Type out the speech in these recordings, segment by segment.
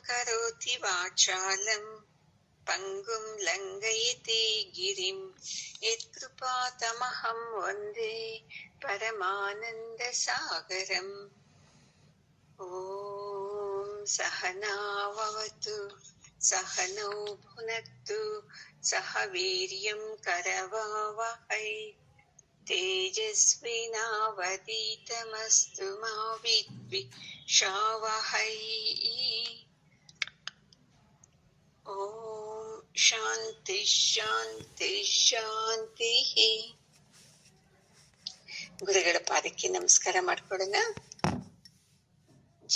करोति वाचालं पंगुं लंघयति गिरिं यत्कृपातमहं वन्दे परमानन्दसागरम्। ॐ सहनाववतु सहनौ भुनक्तु सह वीर्यं करवावहै तेजस्विनावधीतमस्तु मा विद्विषावहै। ॐ ಶಾಂತಿ ಶಾಂತಿ ಶಾಂತಿ. ಗುರುಗಳ ಪಾದಕ್ಕೆ ನಮಸ್ಕಾರ ಮಾಡ್ಕೊಡೋಣ.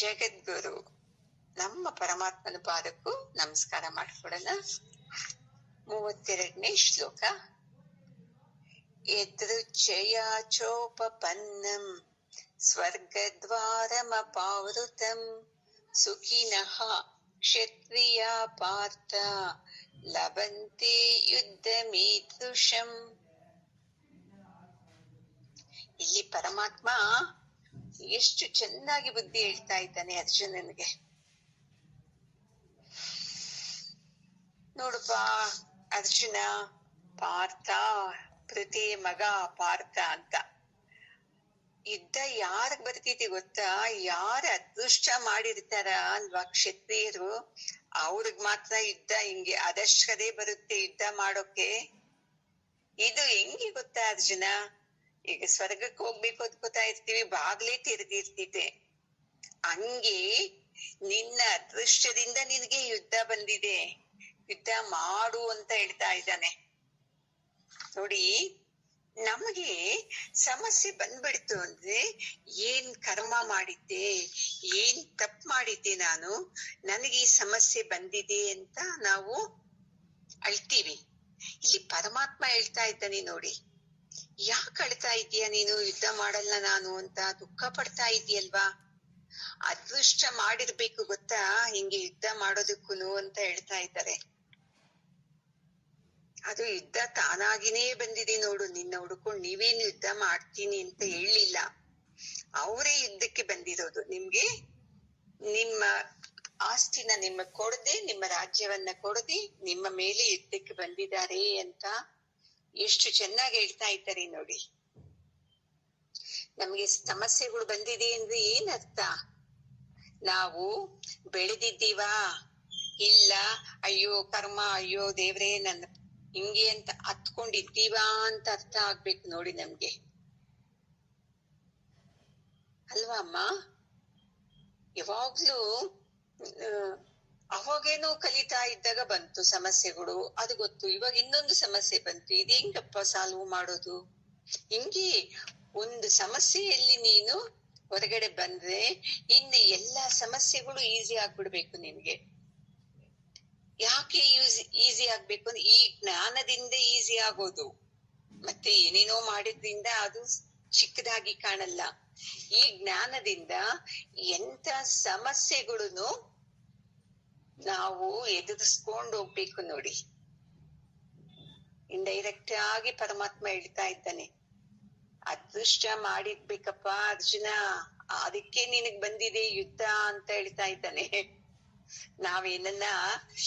ಜಗದ್ಗುರು ನಮ್ಮ ಪರಮಾತ್ಮನ ಪಾದಕ್ಕೂ ನಮಸ್ಕಾರ ಮಾಡ್ಕೊಡೋಣ. 32ನೇ ಶ್ಲೋಕ. ಯದೃಚ್ಛಯಾಚೋಪಪನ್ನಂ ಸ್ವರ್ಗದ್ವಾರಮಪಾವೃತಂ ಸುಖಿನಃ ಕ್ಷತ್ರಿಯಾ ಪಾರ್ಥ ಲಭಂತೆ ಯುದ್ಧಮೀದೃಶಂ. ಇಲ್ಲಿ ಪರಮಾತ್ಮ ಎಷ್ಟು ಚೆನ್ನಾಗಿ ಬುದ್ಧಿ ಹೇಳ್ತಾ ಇದ್ದಾನೆ ಅರ್ಜುನನಿಗೆ. ನೋಡಪ್ಪ ಅರ್ಜುನ, ಪಾರ್ಥ ಪ್ರತಿ ಮಗ ಪಾರ್ಥ ಅಂತ. ಯುದ್ಧ ಯಾರಿಗ್ ಬರ್ತಿದೆ ಗೊತ್ತಾ? ಯಾರ ಅದೃಷ್ಟ ಮಾಡಿರ್ತಾರ ಅಲ್ವಾ ಕ್ಷತ್ರಿಯರು, ಅವ್ರಿಗ್ ಮಾತ್ರ ಯುದ್ಧ ಹಿಂಗೆ ಅದಷ್ಟೇ ಬರುತ್ತೆ ಯುದ್ಧ ಮಾಡೋಕೆ. ಇದು ಹೆಂಗೆ ಗೊತ್ತಾ ಅರ್ಜುನ? ಈಗ ಸ್ವರ್ಗಕ್ಕೆ ಹೋಗ್ಬೇಕು ಅದ್ಕೋತಾ ಇರ್ತೀವಿ, ಬಾಗ್ಲೇ ತೆರೆದಿರ್ತಿದೆ. ಹಂಗೆ ನಿನ್ನ ಅದೃಷ್ಟದಿಂದ ನಿನಗೆ ಯುದ್ಧ ಬಂದಿದೆ, ಯುದ್ಧ ಮಾಡು ಅಂತ ಹೇಳ್ತಾ ಇದ್ದಾನೆ. ನೋಡಿ, ನಮಗೆ ಸಮಸ್ಯೆ ಬಂದ್ಬಿಡ್ತು ಅಂದ್ರೆ ಏನ್ ಕರ್ಮ ಮಾಡಿದ್ದೆ, ಏನ್ ತಪ್ಪು ಮಾಡಿದ್ದೆ ನಾನು, ನನಗೆ ಈ ಸಮಸ್ಯೆ ಬಂದಿದೆ ಅಂತ ನಾವು ಅಳ್ತೀವಿ. ಇಲ್ಲಿ ಪರಮಾತ್ಮ ಹೇಳ್ತಾ ಇದ್ದಾನೆ ನೋಡಿ, ಯಾಕೆ ಅಳ್ತಾ ಇದೀಯ ನೀನು? ಯುದ್ಧ ಮಾಡಲ್ಲ ನಾನು ಅಂತ ದುಃಖ ಪಡ್ತಾ ಇದೀಯಲ್ವಾ? ಅದೃಷ್ಟ ಮಾಡಿರ್ಬೇಕು ಗೊತ್ತಾ ಹಿಂಗೆ ಯುದ್ಧ ಮಾಡೋದಕ್ಕೂ ಅಂತ ಹೇಳ್ತಾ ಇದ್ದಾರೆ. ಅದು ಯುದ್ಧ ತಾನಾಗಿನೇ ಬಂದಿದೆ ನೋಡು. ನಿನ್ನ ಹುಡ್ಕೊಂಡು ನೀವೇನು ಯುದ್ಧ ಮಾಡ್ತೀನಿ ಅಂತ ಹೇಳಿಲ್ಲ, ಅವರೇ ಯುದ್ಧಕ್ಕೆ ಬಂದಿರೋದು. ನಿಮ್ಗೆ ನಿಮ್ಮ ಆಸ್ತಿನ ನಿಮಗ್ ಕೊಡದೆ, ನಿಮ್ಮ ರಾಜ್ಯವನ್ನ ಕೊಡದೆ ನಿಮ್ಮ ಮೇಲೆ ಯುದ್ಧಕ್ಕೆ ಬಂದಿದ್ದಾರೆ ಅಂತ ಎಷ್ಟು ಚೆನ್ನಾಗಿ ಹೇಳ್ತಾ ಇದ್ದಾರೆ ನೋಡಿ. ನಮ್ಗೆ ಸಮಸ್ಯೆಗಳು ಬಂದಿದೆ ಅಂದ್ರೆ ಏನ್ ಅರ್ಥ? ನಾವು ಬೆಳೆದಿದ್ದೀವಾ? ಇಲ್ಲ, ಅಯ್ಯೋ ಕರ್ಮ, ಅಯ್ಯೋ ದೇವ್ರೇ ನನ್ನ ಹಿಂಗೆ ಅಂತ ಹತ್ಕೊಂಡಿದ್ದೀವಾ ಅಂತ ಅರ್ಥ ಆಗ್ಬೇಕು ನೋಡಿ ನಮ್ಗೆ, ಅಲ್ವಾ ಅಮ್ಮ? ಯಾವಾಗ್ಲೂ ಅವಾಗೇನೋ ಕಲಿತಾ ಇದ್ದಾಗ ಬಂತು ಸಮಸ್ಯೆಗಳು, ಅದು ಗೊತ್ತು. ಇವಾಗ ಇನ್ನೊಂದು ಸಮಸ್ಯೆ ಬಂತು, ಇದು ಹೆಂಗಪ್ಪ ಸಾಲ್ವ್ ಮಾಡೋದು? ಹಿಂಗೆ ಒಂದು ಸಮಸ್ಯೆಯಲ್ಲಿ ನೀನು ಹೊರಗಡೆ ಬಂದ್ರೆ ಇನ್ನು ಎಲ್ಲಾ ಸಮಸ್ಯೆಗಳು ಈಸಿ ಆಗ್ಬಿಡ್ಬೇಕು ನಿನ್ಗೆ. ಯಾಕೆ ಈಸಿ ಆಗ್ಬೇಕು ಅಂದ್ರೆ ಈ ಜ್ಞಾನದಿಂದ ಈಸಿ ಆಗೋದು. ಮತ್ತೆ ಏನೇನೋ ಮಾಡಿದ್ರಿಂದ ಅದು ಚಿಕ್ಕದಾಗಿ ಕಾಣಲ್ಲ. ಈ ಜ್ಞಾನದಿಂದ ಎಂತ ಸಮಸ್ಯೆಗಳನ್ನು ನಾವು ಎದುರಿಸ್ಕೊಂಡು ಹೋಗ್ಬೇಕು ನೋಡಿ. ಇಂಡೈರೆಕ್ಟ್ ಆಗಿ ಪರಮಾತ್ಮ ಹೇಳ್ತಾ ಇದ್ದಾನೆ, ಅದೃಷ್ಟ ಮಾಡಿರ್ಬೇಕಪ್ಪ ಅರ್ಜುನ, ಅದಕ್ಕೆ ನಿನಗ್ ಬಂದಿದೆ ಯುದ್ಧ ಅಂತ ಹೇಳ್ತಾ ಇದ್ದಾನೆ. ನಾವೇನನ್ನ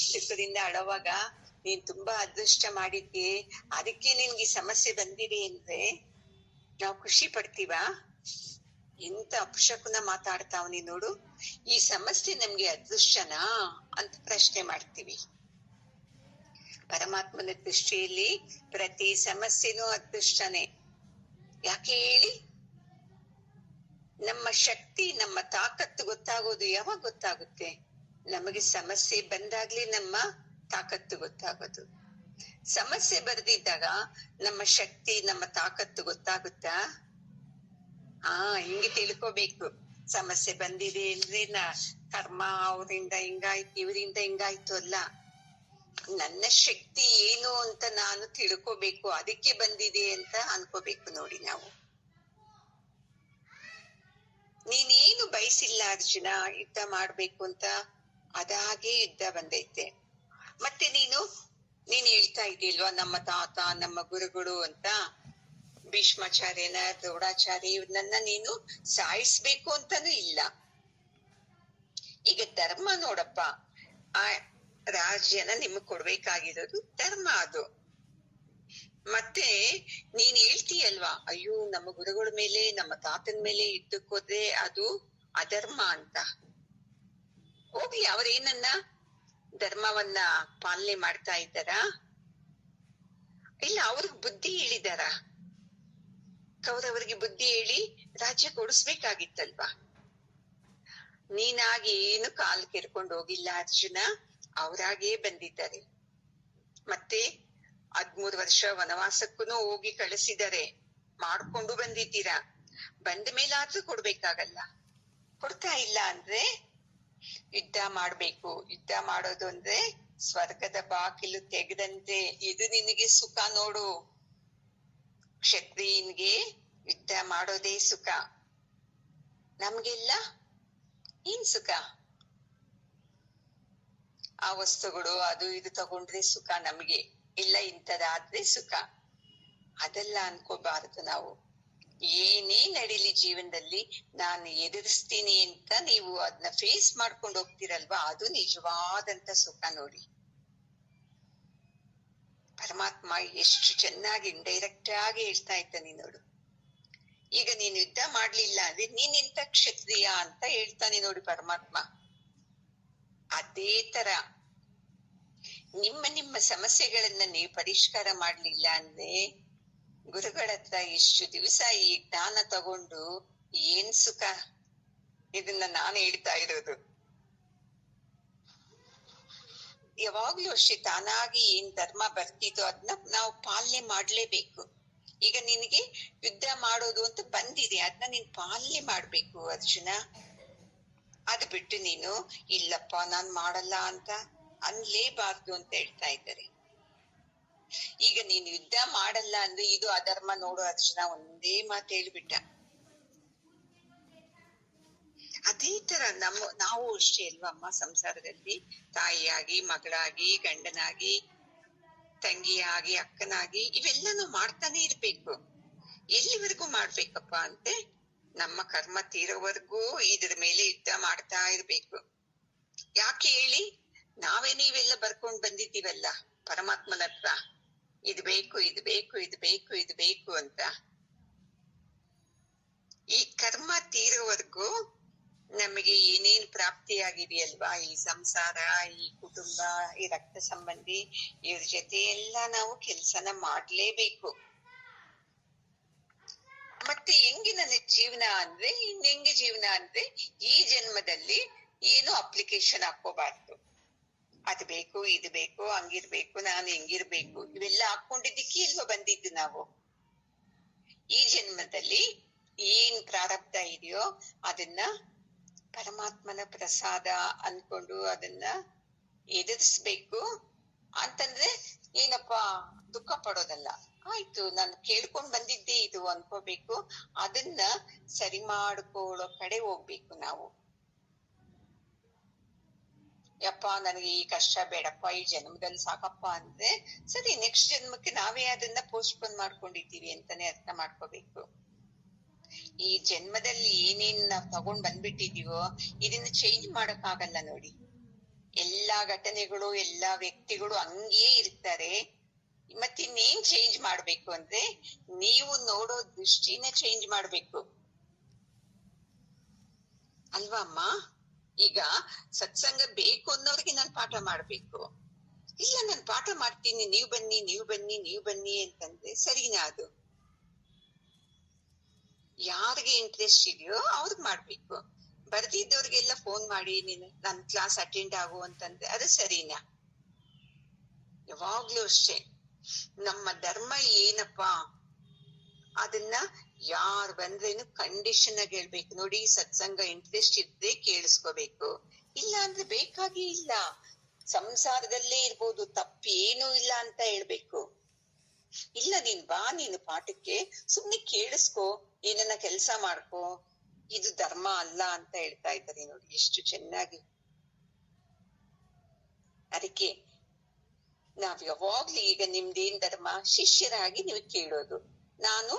ಸುಖದಿಂದ ಅಳವಾಗ ನೀನ್ ತುಂಬಾ ಅದೃಷ್ಟ ಮಾಡಿದ್ದೆ, ಅದಕ್ಕೆ ನಿನ್ಗೆ ಸಮಸ್ಯೆ ಬಂದಿದೆ ಅಂದ್ರೆ ನಾವು ಖುಷಿ ಪಡ್ತೀವಾ? ಎಂತ ಅಪಶಕುನ ಮಾತಾಡ್ತಾವ್ನಿ ನೋಡು. ಈ ಸಮಸ್ಯೆ ನಮ್ಗೆ ಅದೃಷ್ಟನಾ ಅಂತ ಪ್ರಶ್ನೆ ಮಾಡ್ತೀವಿ. ಪರಮಾತ್ಮನ ದೃಷ್ಟಿಯಲ್ಲಿ ಪ್ರತಿ ಸಮಸ್ಯೆನೂ ಅದೃಷ್ಟನೇ. ಯಾಕೆ ಹೇಳಿ? ನಮ್ಮ ಶಕ್ತಿ, ನಮ್ಮ ತಾಕತ್ತು ಗೊತ್ತಾಗೋದು ಯಾವಾಗ ಗೊತ್ತಾಗುತ್ತೆ? ನಮಗೆ ಸಮಸ್ಯೆ ಬಂದಾಗ್ಲೇ ನಮ್ಮ ತಾಕತ್ತು ಗೊತ್ತಾಗೋದು. ಸಮಸ್ಯೆ ಬರ್ದಿದ್ದಾಗ ನಮ್ಮ ಶಕ್ತಿ, ನಮ್ಮ ತಾಕತ್ತು ಗೊತ್ತಾಗುತ್ತಾ? ಹಿಂಗೆ ತಿಳ್ಕೋಬೇಕು. ಸಮಸ್ಯೆ ಬಂದಿದೆ ಅಂದ್ರೆ ಕರ್ಮ ಅವರಿಂದ ಹಿಂಗಾಯ್ತು, ಇವರಿಂದ ಹಿಂಗಾಯ್ತು ಅಲ್ಲ. ನನ್ನ ಶಕ್ತಿ ಏನು ಅಂತ ನಾನು ತಿಳ್ಕೋಬೇಕು, ಅದಕ್ಕೆ ಬಂದಿದೆ ಅಂತ ಅನ್ಕೋಬೇಕು ನೋಡಿ ನಾವು. ನೀನೇನು ಬಯಸಿಲ್ಲ ಅರ್ಜುನ ಯುದ್ಧ ಮಾಡ್ಬೇಕು ಅಂತ, ಅದಾಗೆ ಯುದ್ಧ ಬಂದೈತೆ. ಮತ್ತೆ ನೀನ್ ಹೇಳ್ತಾ ಇದೆಯಲ್ವಾ ನಮ್ಮ ತಾತ, ನಮ್ಮ ಗುರುಗಳು ಅಂತ, ಭೀಷ್ಮಾಚಾರ್ಯನ, ದ್ರೋಣಾಚಾರ್ಯ, ಇವ್ರನ್ನ ನೀನು ಸಾಯಿಸ್ಬೇಕು ಅಂತಾನು ಇಲ್ಲ. ಈಗ ಧರ್ಮ ನೋಡಪ್ಪ, ಆ ರಾಜ್ಯನ ನಿಮಗ್ ಕೊಡ್ಬೇಕಾಗಿರೋದು ಧರ್ಮ ಅದು. ಮತ್ತೆ ನೀನ್ ಹೇಳ್ತೀಯಲ್ವಾ, ಅಯ್ಯೋ ನಮ್ಮ ಗುರುಗಳ ಮೇಲೆ ನಮ್ಮ ತಾತನ ಮೇಲೆ ಇದ್ದಕ್ಕೋದ್ರೆ ಅದು ಅಧರ್ಮ ಅಂತ. ಹೋಗ್ಲಿ, ಅವ್ರೇನನ್ನ ಧರ್ಮವನ್ನ ಪಾಲನೆ ಮಾಡ್ತಾ ಇದ್ದಾರ? ಇಲ್ಲ, ಅವ್ರಿಗೆ ಬುದ್ಧಿ ಹೇಳಿದಾರ? ಕೌರವರಿಗೆ ಬುದ್ಧಿ ಹೇಳಿ ರಾಜ್ಯ ಕೊಡಿಸ್ಬೇಕಾಗಿತ್ತಲ್ವಾ? ನೀನಾಗಿ ಏನು ಕಾಲ್ ಕೆರ್ಕೊಂಡು ಹೋಗಿಲ್ಲ ಅರ್ಜುನ, ಅವರಾಗೇ ಬಂದಿದ್ದಾರೆ. ಮತ್ತೆ 13 ವರ್ಷ ವನವಾಸಕ್ಕೂ ಹೋಗಿ ಕಳಿಸಿದರೆ, ಮಾಡ್ಕೊಂಡು ಬಂದಿದ್ದೀರಾ. ಬಂದ ಮೇಲಾದ್ರೂ ಕೊಡ್ಬೇಕಾಗಲ್ಲ. ಕೊಡ್ತಾ ಇಲ್ಲ ಅಂದ್ರೆ ಯುದ್ಧ ಮಾಡ್ಬೇಕು. ಯುದ್ಧ ಮಾಡೋದು ಅಂದ್ರೆ ಸ್ವರ್ಗದ ಬಾಗಿಲು ತೆಗೆದಂತೆ. ಇದು ನಿನಗೆ ಸುಖ ನೋಡು. ಕ್ಷತ್ರಿಯನ್ಗೆ ಯುದ್ಧ ಮಾಡೋದೇ ಸುಖ. ನಮ್ಗೆಲ್ಲ ಏನ್ ಸುಖ? ಆ ವಸ್ತುಗಳು ಅದು ಇದು ತಗೊಂಡ್ರೆ ಸುಖ ನಮ್ಗೆ, ಇಲ್ಲ ಇಂಥದಾದ್ರೆ ಸುಖ. ಅದೆಲ್ಲ ಅನ್ಕೋಬಾರದು ನಾವು. ಏನೇ ನಡೀಲಿ ಜೀವನದಲ್ಲಿ ನಾನು ಎದುರಿಸ್ತೀನಿ ಅಂತ ನೀವು ಅದನ್ನ ಫೇಸ್ ಮಾಡ್ಕೊಂಡು ಹೋಗ್ತಿರಲ್ವಾ, ಅದು ನಿಜವಾದಂತ ಸುಖ ನೋಡಿ. ಪರಮಾತ್ಮ ಎಷ್ಟು ಚೆನ್ನಾಗಿ ಇಂಡೈರೆಕ್ಟ್ ಆಗಿ ಹೇಳ್ತಾ ಇದ್ದಾನೆ ನೋಡು. ಈಗ ನೀನ್ ಯುದ್ಧ ಮಾಡ್ಲಿಲ್ಲ ಅಂದ್ರೆ ನೀನ್ ಇಂಥ ಕ್ಷತ್ರಿಯ ಅಂತ ಹೇಳ್ತಾನೆ ನೋಡಿ ಪರಮಾತ್ಮ. ಅದೇ ತರ ನಿಮ್ಮ ನಿಮ್ಮ ಸಮಸ್ಯೆಗಳನ್ನ ನೀವು ಪರಿಷ್ಕಾರ ಮಾಡ್ಲಿಲ್ಲ ಅಂದ್ರೆ ಗುರುಗಳ ಹತ್ರ ಇಷ್ಟು ದಿವಸ ಈ ಜ್ಞಾನ ತಗೊಂಡು ಏನ್ ಸುಖ? ಇದನ್ನ ನಾನು ಹೇಳ್ತಾ ಇರೋದು. ಯಾವಾಗ್ಲೂ ಅಷ್ಟೇ, ತಾನಾಗಿ ಏನ್ ಧರ್ಮ ಬರ್ತಿದೋ ಅದನ್ನ ನಾವು ಪಾಲನೆ ಮಾಡ್ಲೇಬೇಕು. ಈಗ ನಿನಗೆ ಯುದ್ಧ ಮಾಡೋದು ಅಂತ ಬಂದಿದೆ, ಅದನ್ನ ನೀನ್ ಪಾಲನೆ ಮಾಡ್ಬೇಕು ಅರ್ಜುನ. ಅದ್ ಬಿಟ್ಟು ನೀನು ಇಲ್ಲಪ್ಪ ನಾನ್ ಮಾಡಲ್ಲ ಅಂತ ಅನ್ಲೇಬಾರ್ದು ಅಂತ ಹೇಳ್ತಾ ಇದ್ದಾರೆ. ಈಗ ನೀನ್ ಯುದ್ಧ ಮಾಡಲ್ಲ ಅಂದ್ರೆ ಇದು ಅಧರ್ಮ ನೋಡು ಅರ್ಜುನ, ಒಂದೇ ಮಾತು ಹೇಳ್ಬಿಟ್ಟ. ಅದೇ ತರ ನಾವು ಅಷ್ಟೇ ಅಲ್ವಮ್ಮ, ಸಂಸಾರದಲ್ಲಿ ತಾಯಿಯಾಗಿ, ಮಗಳಾಗಿ, ಗಂಡನಾಗಿ, ತಂಗಿಯಾಗಿ, ಅಕ್ಕನಾಗಿ ಇವೆಲ್ಲನೂ ಮಾಡ್ತಾನೆ ಇರ್ಬೇಕು. ಎಲ್ಲಿವರೆಗೂ ಮಾಡ್ಬೇಕಪ್ಪ ಅಂತೆ, ನಮ್ಮ ಕರ್ಮ ತೀರೋವರೆಗೂ ಇದ್ರ ಮೇಲೆ ಯುದ್ಧ ಮಾಡ್ತಾ ಇರ್ಬೇಕು. ಯಾಕೆ ಹೇಳಿ? ನಾವೇನೇ ಇವೆಲ್ಲ ಬರ್ಕೊಂಡ್ ಬಂದಿದ್ದೀವಲ್ಲ ಪರಮಾತ್ಮನ ಹತ್ರ, ಇದು ಬೇಕು, ಇದು ಬೇಕು, ಇದು ಬೇಕು, ಇದು ಬೇಕು ಅಂತ. ಈ ಕರ್ಮ ತೀರೋವರೆಗೂ ನಮಗೆ ಏನೇನ್ ಪ್ರಾಪ್ತಿಯಾಗಿದೆಯಲ್ವಾ, ಈ ಸಂಸಾರ, ಈ ಕುಟುಂಬ, ಈ ರಕ್ತ ಸಂಬಂಧಿ, ಇವ್ರ ಜೊತೆ ಎಲ್ಲ ನಾವು ಕೆಲ್ಸನ ಮಾಡ್ಲೇಬೇಕು. ಮತ್ತೆ ಹೆಂಗೆ ನನ್ನ ಜೀವನ ಅಂದ್ರೆ, ಹೆಂಗೆ ಜೀವನ ಅಂದ್ರೆ ಈ ಜನ್ಮದಲ್ಲಿ ಏನು ಅಪ್ಲಿಕೇಶನ್ ಹಾಕೋಬಾರ್ದು. ಅದ್ ಬೇಕು, ಇದು ಬೇಕು, ಹಂಗಿರ್ಬೇಕು, ನಾನು ಹೆಂಗಿರ್ಬೇಕು, ಇವೆಲ್ಲ ಹಾಕೊಂಡಿದ್ದಕ್ಕೆ ಇಲ್ವ ಬಂದಿದ್ದು ನಾವು. ಈ ಜನ್ಮದಲ್ಲಿ ಏನ್ ಪ್ರಾರಬ್ಧ ಇದೆಯೋ ಅದನ್ನ ಪರಮಾತ್ಮನ ಪ್ರಸಾದ ಅನ್ಕೊಂಡು ಅದನ್ನ ಎದುರಿಸ್ಬೇಕು. ಅಂತಂದ್ರೆ ಏನಪ್ಪಾ ದುಃಖ ಪಡೋದಲ್ಲ. ಆಯ್ತು, ನಾನು ಕೇಳ್ಕೊಂಡ್ ಬಂದಿದ್ದೆ ಇದು ಅನ್ಕೋಬೇಕು. ಅದನ್ನ ಸರಿ ಮಾಡ್ಕೊಳ್ಳೋ ಕಡೆ ಹೋಗ್ಬೇಕು ನಾವು. ಯಪ್ಪ ನನಗೆ ಈ ಕಷ್ಟ ಬೇಡಪ್ಪ, ಈ ಜನ್ಮದಲ್ಲಿ ಸಾಕಪ್ಪ ಅಂದ್ರೆ ಸರಿ, ನೆಕ್ಸ್ಟ್ ಜನ್ಮಕ್ಕೆ ನಾವೇ ಅದನ್ನ ಪೋಸ್ಟ್ಪೋನ್ ಮಾಡ್ಕೊಂಡಿದ್ದೀವಿ ಅಂತಾನೆ ಅರ್ಥ ಮಾಡ್ಕೋಬೇಕು. ಈ ಜನ್ಮದಲ್ಲಿ ಏನೇನ್ ನಾವ್ ತಗೊಂಡ್ ಬಂದ್ಬಿಟ್ಟಿದೀವೋ ಇದನ್ನ ಚೇಂಜ್ ಮಾಡಕ್ ಆಗಲ್ಲ ನೋಡಿ. ಎಲ್ಲಾ ಘಟನೆಗಳು, ಎಲ್ಲಾ ವ್ಯಕ್ತಿಗಳು ಹಂಗೇ ಇರ್ತಾರೆ. ಮತ್ತಿನ್ನೇನ್ ಚೇಂಜ್ ಮಾಡ್ಬೇಕು ಅಂದ್ರೆ ನೀವು ನೋಡೋ ದೃಷ್ಟಿನ ಚೇಂಜ್ ಮಾಡ್ಬೇಕು ಅಲ್ವಾ ಅಮ್ಮ? ಈಗ ಸತ್ಸಂಗ ಬೇಕು ಅನ್ನೋರಿಗೆ ನಾನ್ ಪಾಠ ಮಾಡ್ಬೇಕು. ಇಲ್ಲ, ನಾನ್ ಪಾಠ ಮಾಡ್ತೀನಿ, ನೀವ್ ಬನ್ನಿ, ನೀವ್ ಬನ್ನಿ, ನೀವ್ ಬನ್ನಿ ಅಂತಂದ್ರೆ ಸರಿನಾ? ಅದು ಯಾರಿಗೆ ಇಂಟ್ರೆಸ್ಟ್ ಇದೆಯೋ ಅವ್ರಿಗೆ ಮಾಡ್ಬೇಕು. ಬರ್ದಿದ್ದವ್ರಿಗೆಲ್ಲ ಫೋನ್ ಮಾಡಿ ನೀನು ನನ್ ಕ್ಲಾಸ್ ಅಟೆಂಡ್ ಆಗು ಅಂತಂದ್ರೆ ಅದು ಸರಿನಾ? ಯಾವಾಗ್ಲೂ ಅಷ್ಟೇ, ನಮ್ಮ ಧರ್ಮ ಏನಪ್ಪಾ ಅದನ್ನ ಯಾರು ಬಂದ್ರೇನು ಕಂಡೀಷನ್ ಆಗಿ ಹೇಳ್ಬೇಕು ನೋಡಿ. ಸತ್ಸಂಗ ಇಂಟ್ರೆಸ್ಟ್ ಇದ್ರೆ ಕೇಳಿಸ್ಕೋಬೇಕು, ಇಲ್ಲ ಅಂದ್ರೆ ಬೇಕಾಗಿ ಇಲ್ಲ. ಸಂಸಾರದಲ್ಲೇ ಇರ್ಬೋದು, ತಪ್ಪೇನೂ ಇಲ್ಲ ಅಂತ ಹೇಳ್ಬೇಕು. ಇಲ್ಲ, ನೀನ್ ಬಾ, ನೀನು ಪಾಠಕ್ಕೆ ಸುಮ್ನೆ ಕೇಳಿಸ್ಕೋ, ಏನನ್ನ ಕೆಲ್ಸ ಮಾಡ್ಕೋ, ಇದು ಧರ್ಮ ಅಲ್ಲ ಅಂತ ಹೇಳ್ತಾ ಇದ್ದಾರೆ ನೋಡಿ ಎಷ್ಟು ಚೆನ್ನಾಗಿ. ಅದಕ್ಕೆ ನಾವ್ ಯಾವಾಗ್ಲೂ ಈಗ ನಿಮ್ದೇನ್ ಧರ್ಮ, ಶಿಷ್ಯರಾಗಿ ನೀವು ಕೇಳೋದು, ನಾನು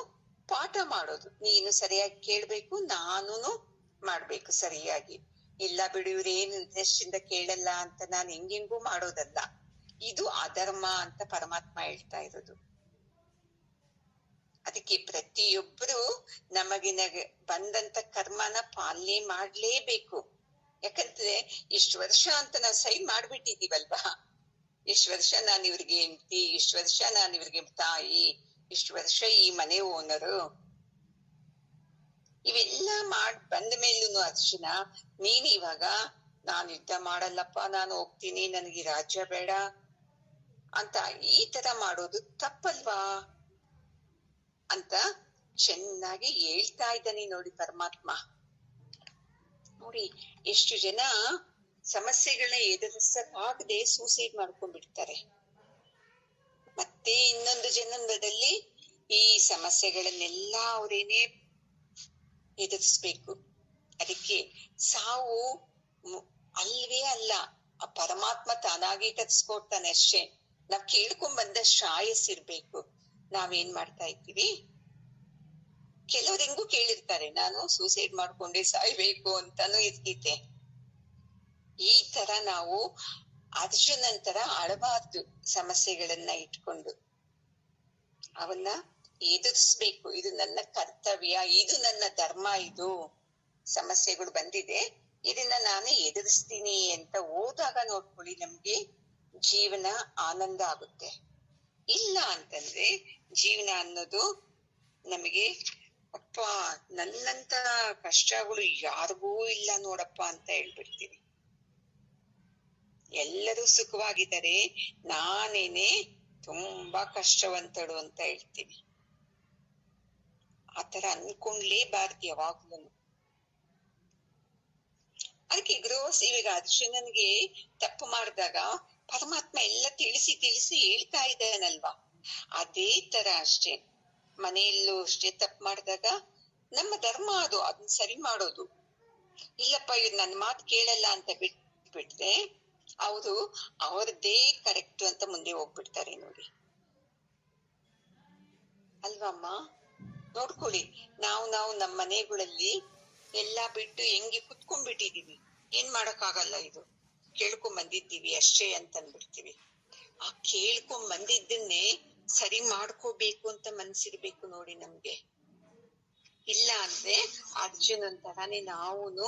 ಪಾಠ ಮಾಡೋದು. ನೀನು ಸರಿಯಾಗಿ ಕೇಳ್ಬೇಕು, ನಾನು ಮಾಡ್ಬೇಕು ಸರಿಯಾಗಿ. ಇಲ್ಲ ಬಿಡು ಇವ್ರು ಏನ್ ಇಂಟ್ರೆಸ್ಟ್ ಇಂದ ಕೇಳಲ್ಲ ಅಂತ ನಾನು ಹೆಂಗೆಂಗೂ ಮಾಡೋದಲ್ಲ. ಇದು ಅಧರ್ಮ ಅಂತ ಪರಮಾತ್ಮ ಹೇಳ್ತಾ ಇರೋದು. ಅದಕ್ಕೆ ಪ್ರತಿಯೊಬ್ಬರು ನಮಗಿನ ಬಂದಂತ ಕರ್ಮನ ಪಾಲನೆ ಮಾಡ್ಲೇಬೇಕು. ಯಾಕಂದ್ರೆ ಇಷ್ಟು ವರ್ಷ ಅಂತ ನಾವು ಸೈನ್ ಮಾಡ್ಬಿಟ್ಟಿದೀವಲ್ವಾ, ಇಷ್ಟು ವರ್ಷ ನಾನು ಇವ್ರಿಗೆ ಹೆಂಡತಿ, ಇಷ್ಟು ವರ್ಷ ನಾನು ಇವ್ರಿಗೆ ತಾಯಿ, ಇಷ್ಟು ವರ್ಷ ಈ ಮನೆ ಓನರು, ಇವೆಲ್ಲ ಬಂದ ಮೇಲೂ ಅರ್ಜುನ ನೀನ್ ಇವಾಗ ನಾನು ಯುದ್ಧ ಮಾಡಲ್ಲಪ್ಪ, ನಾನು ಹೋಗ್ತೀನಿ, ನನಗೆ ರಾಜ್ಯ ಬೇಡ ಅಂತ ಈ ತರ ಮಾಡೋದು ತಪ್ಪಲ್ವಾ ಅಂತ ಚೆನ್ನಾಗಿ ಹೇಳ್ತಾ ಇದ್ದಾನೆ ನೋಡಿ ಪರಮಾತ್ಮ. ನೋಡಿ ಎಷ್ಟು ಜನ ಸಮಸ್ಯೆಗಳನ್ನ ಎದುರಿಸಕ್ಕಾಗದೆ ಸೂಸೈಡ್ ಮಾಡ್ಕೊಂಡ್ಬಿಡ್ತಾರೆ. ಮತ್ತೆ ಇನ್ನೊಂದು ಜನ್ಮದಲ್ಲಿ ಈ ಸಮಸ್ಯೆಗಳನ್ನೆಲ್ಲ ಅವರೇನೆ ಎದುರಿಸ್ಬೇಕು. ಅದಕ್ಕೆ ಸಾವು ಅಲ್ವೇ ಅಲ್ಲ, ಆ ಪರಮಾತ್ಮ ತಾನಾಗಿ ತರಿಸ್ಕೊಡ್ತಾನೆ ಅಷ್ಟೇ. ನಾವ್ ಕೇಳ್ಕೊಂಡ್ ಬಂದ ಶ್ರಾಯಸ್ಸಿರ್ಬೇಕು. ನಾವೇನ್ ಮಾಡ್ತಾ ಇದ್ದೀವಿ, ಕೆಲವ್ರು ಹೆಂಗೂ ಕೇಳಿರ್ತಾರೆ ನಾನು ಸೂಸೈಡ್ ಮಾಡ್ಕೊಂಡೆ ಸಾಯ್ಬೇಕು ಅಂತಾನು ಇರ್ತಿತೆ. ಈ ತರ ನಾವು ಅರ್ಜುನನ್ ತರ ಅಳಬಾರ್ದು. ಸಮಸ್ಯೆಗಳನ್ನ ಇಟ್ಕೊಂಡು ಅವನ್ನ ಎದುರಿಸ್ಬೇಕು. ಇದು ನನ್ನ ಕರ್ತವ್ಯ, ಇದು ನನ್ನ ಧರ್ಮ, ಇದು ಸಮಸ್ಯೆಗಳು ಬಂದಿದೆ, ಇದನ್ನ ನಾನು ಎದುರಿಸ್ತೀನಿ ಅಂತ ಹೋದಾಗ ನೋಡ್ಕೊಳ್ಳಿ ನಮ್ಗೆ ಜೀವನ ಆನಂದ ಆಗುತ್ತೆ. ಇಲ್ಲ ಅಂತಂದ್ರೆ ಜೀವನ ಅನ್ನೋದು ನಮಗೆ ಅಪ್ಪ ನನ್ನಂತ ಕಷ್ಟಗಳು ಯಾರಿಗೂ ಇಲ್ಲ ನೋಡಪ್ಪ ಅಂತ ಹೇಳ್ಬಿಡ್ತೀವಿ. ಎಲ್ಲರೂ ಸುಖವಾಗಿದ್ದಾರೆ, ನಾನೇನೆ ತುಂಬಾ ಕಷ್ಟವಂತಳು ಅಂತ ಹೇಳ್ತೀನಿ. ಆತರ ಅನ್ಕೊಂಡ್ಲೇಬಾರ್ದು ಯಾವಾಗ್ಲೂ. ಅದಕ್ಕೆ ಗ್ರೋಸ್ ಇವಾಗ ಅರ್ಜುನನ್ಗೆ ತಪ್ಪು ಮಾಡಿದಾಗ ಪರಮಾತ್ಮ ಎಲ್ಲ ತಿಳಿಸಿ ಹೇಳ್ತಾ ಇದ್ದಾನಲ್ವಾ, ಅದೇ ತರ ಅಷ್ಟೇ ಮನೆಯಲ್ಲೂ ಅಷ್ಟೇ ತಪ್ಪು ಮಾಡಿದಾಗ ನಮ್ಮ ಧರ್ಮ ಅದು, ಅದನ್ನ ಸರಿ ಮಾಡೋದು. ಇಲ್ಲಪ್ಪ ಇವ್ರು ನನ್ ಮಾತು ಕೇಳಲ್ಲ ಅಂತ ಬಿಟ್ಬಿಟ್ರೆ ಅವರು ಅವ್ರದ್ದೇ ಕರೆಕ್ಟ್ ಅಂತ ಮುಂದೆ ಹೋಗ್ಬಿಡ್ತಾರೆ ನೋಡಿ ಅಲ್ವಮ್ಮ. ನೋಡ್ಕೊಳ್ಳಿ, ನಾವು ನಮ್ಮ ಮನೆಗಳಲ್ಲಿ ಎಲ್ಲಾ ಬಿಟ್ಟು ಹೆಂಗೆ ಕುತ್ಕೊಂಡ್ಬಿಟ್ಟಿದೀವಿ. ಏನ್ ಮಾಡಕ್ಕಾಗಲ್ಲ, ಇದು ಕೇಳ್ಕೊಂಡ್ ಬಂದಿದ್ದೀವಿ ಅಷ್ಟೇ ಅಂತ ಅಂದ್ಬಿಡ್ತೀವಿ. ಆ ಕೇಳ್ಕೊಂಡ್ ಬಂದಿದ್ದನ್ನೇ ಸರಿ ಮಾಡ್ಕೋಬೇಕು ಅಂತ ಮನ್ಸಿರ್ಬೇಕು ನೋಡಿ ನಮ್ಗೆ. ಇಲ್ಲ ಅಂದ್ರೆ ಅರ್ಜುನನ್ ತರಾನೇ ನಾವುನು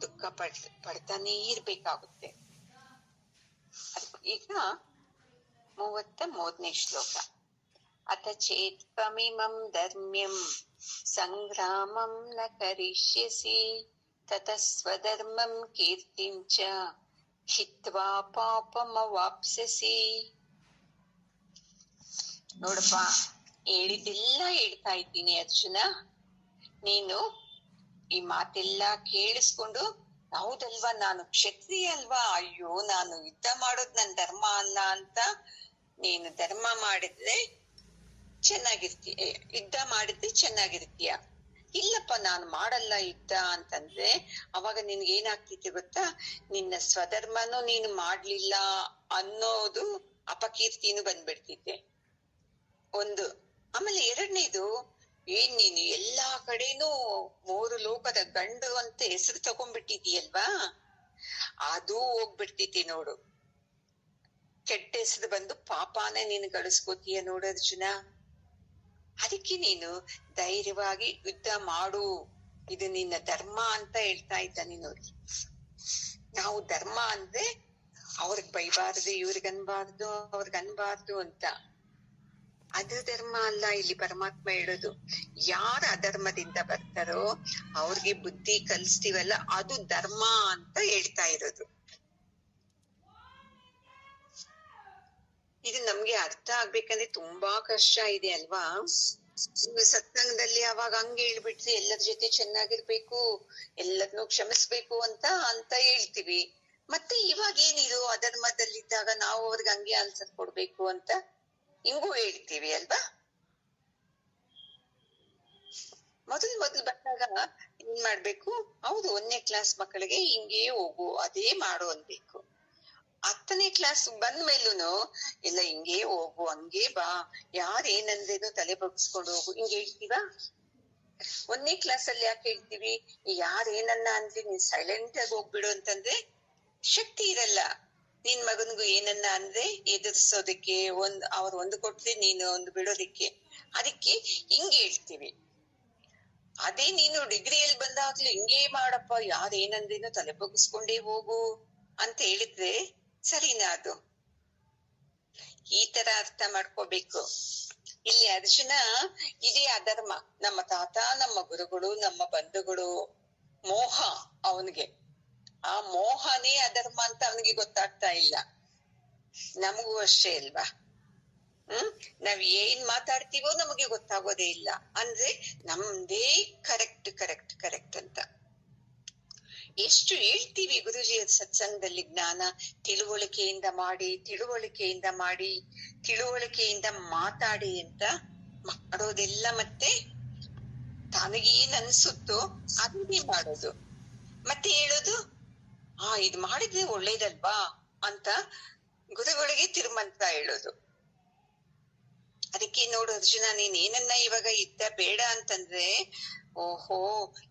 ದುಃಖ ಪಡ್ತಾನೇ ಇರ್ಬೇಕಾಗುತ್ತೆ. ಈಗ 33ನೇ ಶ್ಲೋಕ. ಅಥ ಚೇತ್ಪಮಿಮಂ ಧರ್ಮ್ಯಂ ಸಂಗ್ರಾಮಂ ನ ಕರಿಷ್ಯಸಿ ತತಃ ಸ್ವಧರ್ಮಂ ಕೀರ್ತಿಂ ಚ ಹಿತ್ವಾ ಪಾಪಮವಾಪ್ಸ್ಯಸಿ. ನೋಡಪ್ಪ, ಹೇಳಿದ್ದೆಲ್ಲ ಹೇಳ್ತಾ ಇದ್ದೀನಿ ಅರ್ಜುನ, ನೀನು ಈ ಮಾತೆಲ್ಲ ಕೇಳಿಸ್ಕೊಂಡು ಹೌದಲ್ವಾ ನಾನು ಕ್ಷತ್ರಿಯ ಅಲ್ವಾ, ಅಯ್ಯೋ ನಾನು ಯುದ್ಧ ಮಾಡೋದ್ ನನ್ ಧರ್ಮ ಅಲ್ಲ ಅಂತ ನೀನು ಧರ್ಮ ಮಾಡಿದ್ರೆ ಚೆನ್ನಾಗಿರ್ತೀಯ, ಯುದ್ಧ ಮಾಡಿದ್ರೆ ಚೆನ್ನಾಗಿರ್ತೀಯ. ಇಲ್ಲಪ್ಪ ನಾನು ಮಾಡಲ್ಲ ಯುದ್ಧ ಅಂತಂದ್ರೆ ಅವಾಗ ನಿನ್ಗೆ ಏನಾಗ್ತಿದೆ ಗೊತ್ತಾ, ನಿನ್ನ ಸ್ವಧರ್ಮನೂ ನೀನು ಮಾಡ್ಲಿಲ್ಲ ಅನ್ನೋದು ಅಪಕೀರ್ತಿನೂ ಬಂದ್ಬಿಡ್ತಿದ್ದೆ ಒಂದು. ಆಮೇಲೆ ಎರಡನೇದು, ಏನ್ ನೀನು ಎಲ್ಲಾ ಕಡೆನೂ 3 ಲೋಕದ ಗಂಡು ಅಂತ ಹೆಸರು ತಗೊಂಡ್ಬಿಟ್ಟಿದೀಯಲ್ವಾ, ಅದು ಹೋಗ್ಬಿಡ್ತೈತಿ ನೋಡು. ಕೆಟ್ಟ ಹೆಸರು ಬಂದು ಪಾಪಾನೇ ನೀನು ಗಳಿಸ್ಕೋತೀಯ ನೋಡು ಅರ್ಜುನ. ಅದಕ್ಕೆ ನೀನು ಧೈರ್ಯವಾಗಿ ಯುದ್ಧ ಮಾಡು, ಇದು ನಿನ್ನ ಧರ್ಮ ಅಂತ ಹೇಳ್ತಾ ಇದ್ದಾನೆ ನೋಡಿ. ನಾವು ಧರ್ಮ ಅಂದ್ರೆ ಅವ್ರಿಗ್ ಬೈಬಾರ್ದು, ಇವ್ರಿಗನ್ಬಾರ್ದು, ಅವ್ರಿಗನ್ಬಾರ್ದು ಅಂತ, ಅದು ಧರ್ಮ ಅಲ್ಲ. ಇಲ್ಲಿ ಪರಮಾತ್ಮ ಹೇಳೋದು, ಯಾರ ಅಧರ್ಮದಿಂದ ಬರ್ತಾರೋ ಅವ್ರಿಗೆ ಬುದ್ಧಿ ಕಲಿಸ್ತೀವಲ್ಲ, ಅದು ಧರ್ಮ ಅಂತ ಹೇಳ್ತಾ ಇರೋದು. ಇದು ನಮ್ಗೆ ಅರ್ಥ ಆಗ್ಬೇಕಂದ್ರೆ ತುಂಬಾ ಕಷ್ಟ ಇದೆ ಅಲ್ವಾ. ಸತ್ಸಂಗದಲ್ಲಿ ಅವಾಗ ಹಂಗೆ ಹೇಳ್ಬಿಟ್ರೆ ಎಲ್ಲರ ಜೊತೆ ಚೆನ್ನಾಗಿರ್ಬೇಕು, ಎಲ್ಲರನ್ನೂ ಕ್ಷಮಿಸ್ಬೇಕು ಅಂತ ಹೇಳ್ತೀವಿ. ಮತ್ತೆ ಇವಾಗ ಏನಿದು ಅಧರ್ಮದಲ್ಲಿದ್ದಾಗ ನಾವು ಅವ್ರಿಗೆ ಹಂಗೆ ಆನ್ಸರ್ ಕೊಡ್ಬೇಕು ಅಂತ ಹಿಂಗೂ ಹೇಳ್ತೀವಿ ಅಲ್ವಾ. ಮೊದಲು ಬಂದಾಗ ಏನ್ ಮಾಡ್ಬೇಕು, ಹೌದು 1ನೇ ಕ್ಲಾಸ್ ಮಕ್ಕಳಿಗೆ ಹಿಂಗೇ ಹೋಗು, ಅದೇ ಮಾಡು ಅನ್ಬೇಕು. 10ನೇ ಕ್ಲಾಸ್ ಬಂದ ಮೇಲೂನು ಇಲ್ಲ ಹಿಂಗೇ ಹೋಗು, ಹಂಗೇ ಬಾ, ಯಾರೇನಂದ್ರೇನು ತಲೆ ಬಗ್ಸ್ಕೊಂಡು ಹೋಗು, ಹಿಂಗ್ ಹೇಳ್ತೀವ. ಒಂದನೇ ಕ್ಲಾಸ್ ಅಲ್ಲಿ ಯಾಕೆ ಹೇಳ್ತೀವಿ, ಯಾರ್ ಏನನ್ನ ಅಂದ್ರೆ ನೀನ್ ಸೈಲೆಂಟ್ ಆಗಿ ಹೋಗ್ಬಿಡು ಅಂತಂದ್ರೆ ಶಕ್ತಿ ಇರಲ್ಲ. ನಿನ್ ಮಗನ್ಗೂ ಏನನ್ನ ಅಂದ್ರೆ ಎದುರ್ಸೋದಕ್ಕೆ, ಅವ್ರು ಒಂದು ಕೊಟ್ರೆ ನೀನು ಒಂದು ಬಿಡೋದಿಕ್ಕೆ. ಅದಕ್ಕೆ ಹಿಂಗ್ ಹೇಳ್ತೀವಿ. ಅದೇ ನೀನು ಡಿಗ್ರಿಯಲ್ಲಿ ಬಂದಾಗ್ಲೂ ಹಿಂಗೇ ಮಾಡಪ್ಪ, ಯಾರ್ ಏನಂದ್ರೇನು ತಲೆ ಬಗ್ಗಿಸ್ಕೊಂಡೇ ಹೋಗು ಅಂತ ಹೇಳಿದ್ರೆ ಸರಿನಾ? ಅದು ಈ ತರ ಅರ್ಥ ಮಾಡ್ಕೋಬೇಕು. ಇಲ್ಲಿ ಅರ್ಜುನ ಇದೇ ಅಧರ್ಮ. ನಮ್ಮ ತಾತ, ನಮ್ಮ ಗುರುಗಳು, ನಮ್ಮ ಬಂಧುಗಳು ಮೋಹ ಅವನಿಗೆ. ಆ ಮೋಹನೇ ಅಧರ್ಮ ಅಂತ ಅವನಿಗೆ ಗೊತ್ತಾಗ್ತಾ ಇಲ್ಲ. ನಮಗೂ ಅಷ್ಟೇ ಅಲ್ವಾ? ನಾವ್ ಏನ್ ಮಾತಾಡ್ತೀವೋ ನಮಗೆ ಗೊತ್ತಾಗೋದೇ ಇಲ್ಲ. ಅಂದ್ರೆ ನಮ್ದೇ ಕರೆಕ್ಟ್ ಕರೆಕ್ಟ್ ಕರೆಕ್ಟ್ ಅಂತ ಎಷ್ಟು ಹೇಳ್ತೀವಿ. ಗುರುಜಿಯ ಸತ್ಸಂಗದಲ್ಲಿ ಜ್ಞಾನ ತಿಳುವಳಿಕೆಯಿಂದ ಮಾಡಿ, ತಿಳುವಳಿಕೆಯಿಂದ ಮಾಡಿ, ತಿಳುವಳಿಕೆಯಿಂದ ಮಾತಾಡಿ ಅಂತ ಮಾಡೋದೆಲ್ಲ ಮತ್ತೆ ತನಗೇನ್ ಅನ್ಸುತ್ತೋ ಅದನ್ನೇ ಮಾಡೋದು. ಮತ್ತೆ ಹೇಳೋದು ಇದು ಮಾಡಿದ್ರೆ ಒಳ್ಳೇದಲ್ವಾ ಅಂತ ಗುರುಗಳಿಗೆ ತಿರುಮಂತ್ರ ಹೇಳೋದು. ಅದಕ್ಕೆ ನೋಡು ಅರ್ಜುನ, ನೀನ್ ಏನನ್ನ ಇವಾಗ ಯುದ್ಧ ಬೇಡ ಅಂತಂದ್ರೆ, ಓಹೋ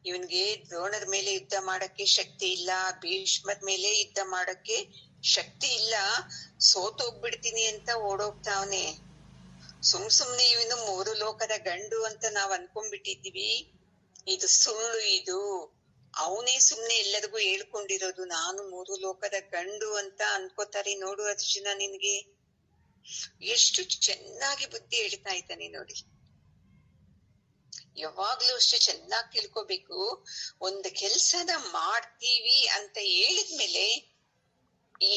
ಇವನ್ಗೆ ದ್ರೋಣರ ಮೇಲೆ ಯುದ್ಧ ಮಾಡಕ್ಕೆ ಶಕ್ತಿ ಇಲ್ಲ, ಭೀಷ್ಮರ್ ಮೇಲೆ ಯುದ್ಧ ಮಾಡಕ್ಕೆ ಶಕ್ತಿ ಇಲ್ಲ, ಸೋತೋಗ್ಬಿಡ್ತೀನಿ ಅಂತ ಓಡೋಗ್ತಾವನೆ. ಸುಮ್ನೆ ಇವನು 3 ಲೋಕದ ಗಂಡು ಅಂತ ನಾವ್ ಅನ್ಕೊಂಡ್ಬಿಟ್ಟಿದೀವಿ. ಇದು ಸುಳ್ಳು. ಇದು ಅವನೇ ಸುಮ್ನೆ ಎಲ್ಲರಿಗೂ ಹೇಳ್ಕೊಂಡಿರೋದು, ನಾನು 3 ಲೋಕದ ಗಂಡು ಅಂತ ಅನ್ಕೋತಾರೆ. ನೋಡು ಅರ್ಜುನ, ನಿನ್ಗೆ ಎಷ್ಟು ಚೆನ್ನಾಗಿ ಬುದ್ಧಿ ಹೇಳ್ತಾ ಇದ್ದಾನೆ ನೋಡಿ. ಯಾವಾಗ್ಲೂ ಅಷ್ಟೇ ಚೆನ್ನಾಗಿ ತಿಳ್ಕೋಬೇಕು. ಒಂದು ಕೆಲ್ಸನ ಮಾಡ್ತೀವಿ ಅಂತ ಹೇಳಿದ್ಮೇಲೆ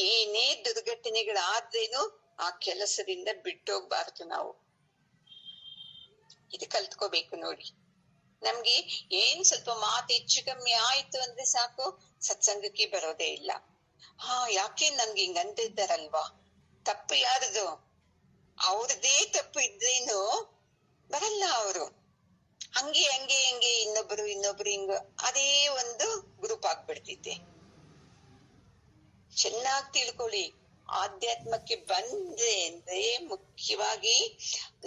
ಏನೇ ದುರ್ಘಟನೆಗಳಾದ್ರೇನು ಆ ಕೆಲಸದಿಂದ ಬಿಟ್ಟೋಗ್ಬಾರ್ದು. ನಾವು ಇದು ಕಲ್ತ್ಕೋಬೇಕು ನೋಡಿ. ನಮ್ಗೆ ಏನ್ ಸ್ವಲ್ಪ ಮಾತು ಹೆಚ್ಚು ಕಮ್ಮಿ ಆಯ್ತು ಅಂದ್ರೆ ಸಾಕು, ಸತ್ಸಂಗಕ್ಕೆ ಬರೋದೇ ಇಲ್ಲ. ಯಾಕೆ ನನ್ಗೆ ಹಿಂಗ್ ಅಂದಿದ್ದಾರಲ್ವಾ, ತಪ್ಪು ಯಾರದು? ಅವ್ರದೇ ತಪ್ಪು ಇದ್ರೇನು ಬರಲ್ಲ. ಅವರು ಹಂಗೆ ಹಂಗೆ ಹಂಗೆ ಇನ್ನೊಬ್ರು ಹಿಂಗ ಅದೇ ಒಂದು ಗ್ರೂಪ್ ಆಗ್ಬಿಡ್ತಿದ್ದೆ. ಚೆನ್ನಾಗಿ ತಿಳ್ಕೊಳ್ಳಿ. ಆಧ್ಯಾತ್ಮಕ್ಕೆ ಬಂದ್ರೆ ಅಂದ್ರೆ ಮುಖ್ಯವಾಗಿ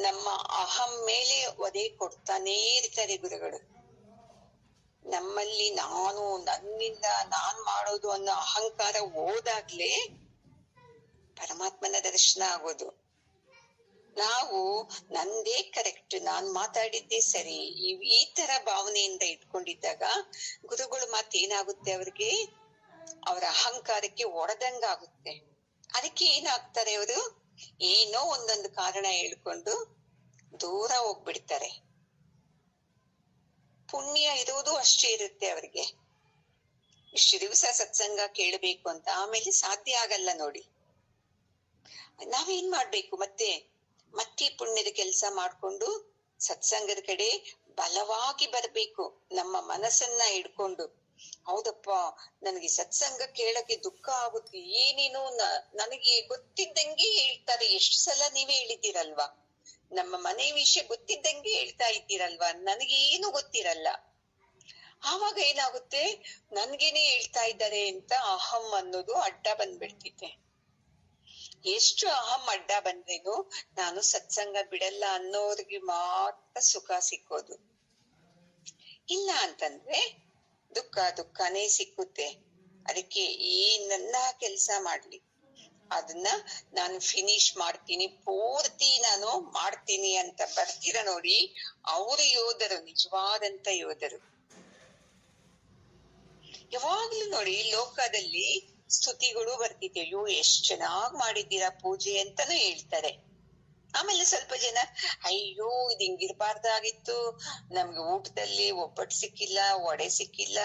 ನಮ್ಮ ಅಹಂ ಮೇಲೆ ಒದೆ ಕೊಡ್ತಾನೇ ಇರ್ತಾರೆ ಗುರುಗಳು. ನಮ್ಮಲ್ಲಿ ನಾನು, ನನ್ನಿಂದ ನಾನ್ ಮಾಡೋದು ಅನ್ನೋ ಅಹಂಕಾರ ಹೋದಾಗ್ಲೇ ಪರಮಾತ್ಮನ ದರ್ಶನ ಆಗೋದು. ನಾವು ನಂದೇ ಕರೆಕ್ಟ್, ನಾನ್ ಮಾತಾಡಿದ್ದೇ ಸರಿ, ಈ ತರ ಭಾವನೆಯಿಂದ ಇಟ್ಕೊಂಡಿದ್ದಾಗ ಗುರುಗಳು ಮಾತೇನಾಗುತ್ತೆ, ಅವ್ರಿಗೆ ಅವರ ಅಹಂಕಾರಕ್ಕೆ ಒಡೆದಂಗಾಗುತ್ತೆ. ಅದಕ್ಕೆ ಏನಾಗ್ತಾರೆ, ಅವರು ಏನೋ ಒಂದೊಂದು ಕಾರಣ ಹೇಳ್ಕೊಂಡು ದೂರ ಹೋಗ್ಬಿಡ್ತಾರೆ. ಪುಣ್ಯ ಇರುವುದು ಅಷ್ಟೇ ಇರುತ್ತೆ ಅವ್ರಿಗೆ. ಇಷ್ಟು ದಿವಸ ಸತ್ಸಂಗ ಕೇಳಬೇಕು ಅಂತ, ಆಮೇಲೆ ಸಾಧ್ಯ ಆಗಲ್ಲ ನೋಡಿ. ನಾವೇನ್ ಮಾಡ್ಬೇಕು, ಮತ್ತೆ ಪುಣ್ಯದ ಕೆಲಸ ಮಾಡ್ಕೊಂಡು ಸತ್ಸಂಗದ ಕಡೆ ಬಲವಾಗಿ ಬರ್ಬೇಕು. ನಮ್ಮ ಮನಸ್ಸನ್ನ ಹಿಡ್ಕೊಂಡು, ಹೌದಪ್ಪ ನನಗೆ ಸತ್ಸಂಗ ಕೇಳಕ್ಕೆ ದುಃಖ ಆಗುತ್ತೆ, ಏನೇನು ನನಗೆ ಗೊತ್ತಿದ್ದಂಗೆ ಹೇಳ್ತಾರೆ. ಎಷ್ಟು ಸಲ ನೀವೇ ಹೇಳಿದ್ದೀರಲ್ವಾ, ನಮ್ಮ ಮನೆ ವಿಷಯ ಗೊತ್ತಿದ್ದಂಗೆ ಹೇಳ್ತಾ ಇದ್ದೀರಲ್ವಾ, ನನಗೆ ಏನು ಗೊತ್ತಿರಲ್ಲ. ಆವಾಗ ಏನಾಗುತ್ತೆ, ನನ್ಗೇನೆ ಹೇಳ್ತಾ ಇದ್ದಾರೆ ಅಂತ ಅಹಂ ಅನ್ನೋದು ಅಡ್ಡ ಬಂದ್ಬಿಡ್ತಿದೆ. ಎಷ್ಟು ಅಹಂ ಅಡ್ಡ ಬಂದ್ರೇನು ನಾನು ಸತ್ಸಂಗ ಬಿಡಲ್ಲ ಅನ್ನೋರಿಗೆ ಮಾತ್ರ ಸುಖ ಸಿಕ್ಕೋದು. ಇಲ್ಲ ಅಂತಂದ್ರೆ ದುಃಖನೇ ಸಿಕ್ಕುತ್ತೆ. ಅದಕ್ಕೆ ಏನನ್ನ ಕೆಲ್ಸ ಮಾಡ್ಲಿ ಅದನ್ನ ನಾನು ಫಿನಿಶ್ ಮಾಡ್ತೀನಿ, ಪೂರ್ತಿ ನಾನು ಮಾಡ್ತೀನಿ ಅಂತ ಬರ್ತೀರ ನೋಡಿ, ಅವರು ಯೋಧರು, ನಿಜವಾದಂತ ಯೋಧರು. ಯಾವಾಗ್ಲೂ ನೋಡಿ ಲೋಕದಲ್ಲಿ ಸ್ತುತಿಗಳು ಬರ್ತಿದೆ, ಅಯ್ಯೋ ಎಷ್ಟ್ ಚೆನ್ನಾಗ್ ಮಾಡಿದ್ದೀರಾ ಪೂಜೆ ಅಂತಾನು ಹೇಳ್ತಾರೆ. ಆಮೇಲೆ ಸ್ವಲ್ಪ ಜನ ಅಯ್ಯೋ ಇದು ಹಿಂಗಿರ್ಬಾರ್ದಾಗಿತ್ತು, ನಮ್ಗೆ ಊಟದಲ್ಲಿ ಒಬ್ಬಟ್ಟು ಸಿಕ್ಕಿಲ್ಲ, ವಡೆ ಸಿಕ್ಕಿಲ್ಲ,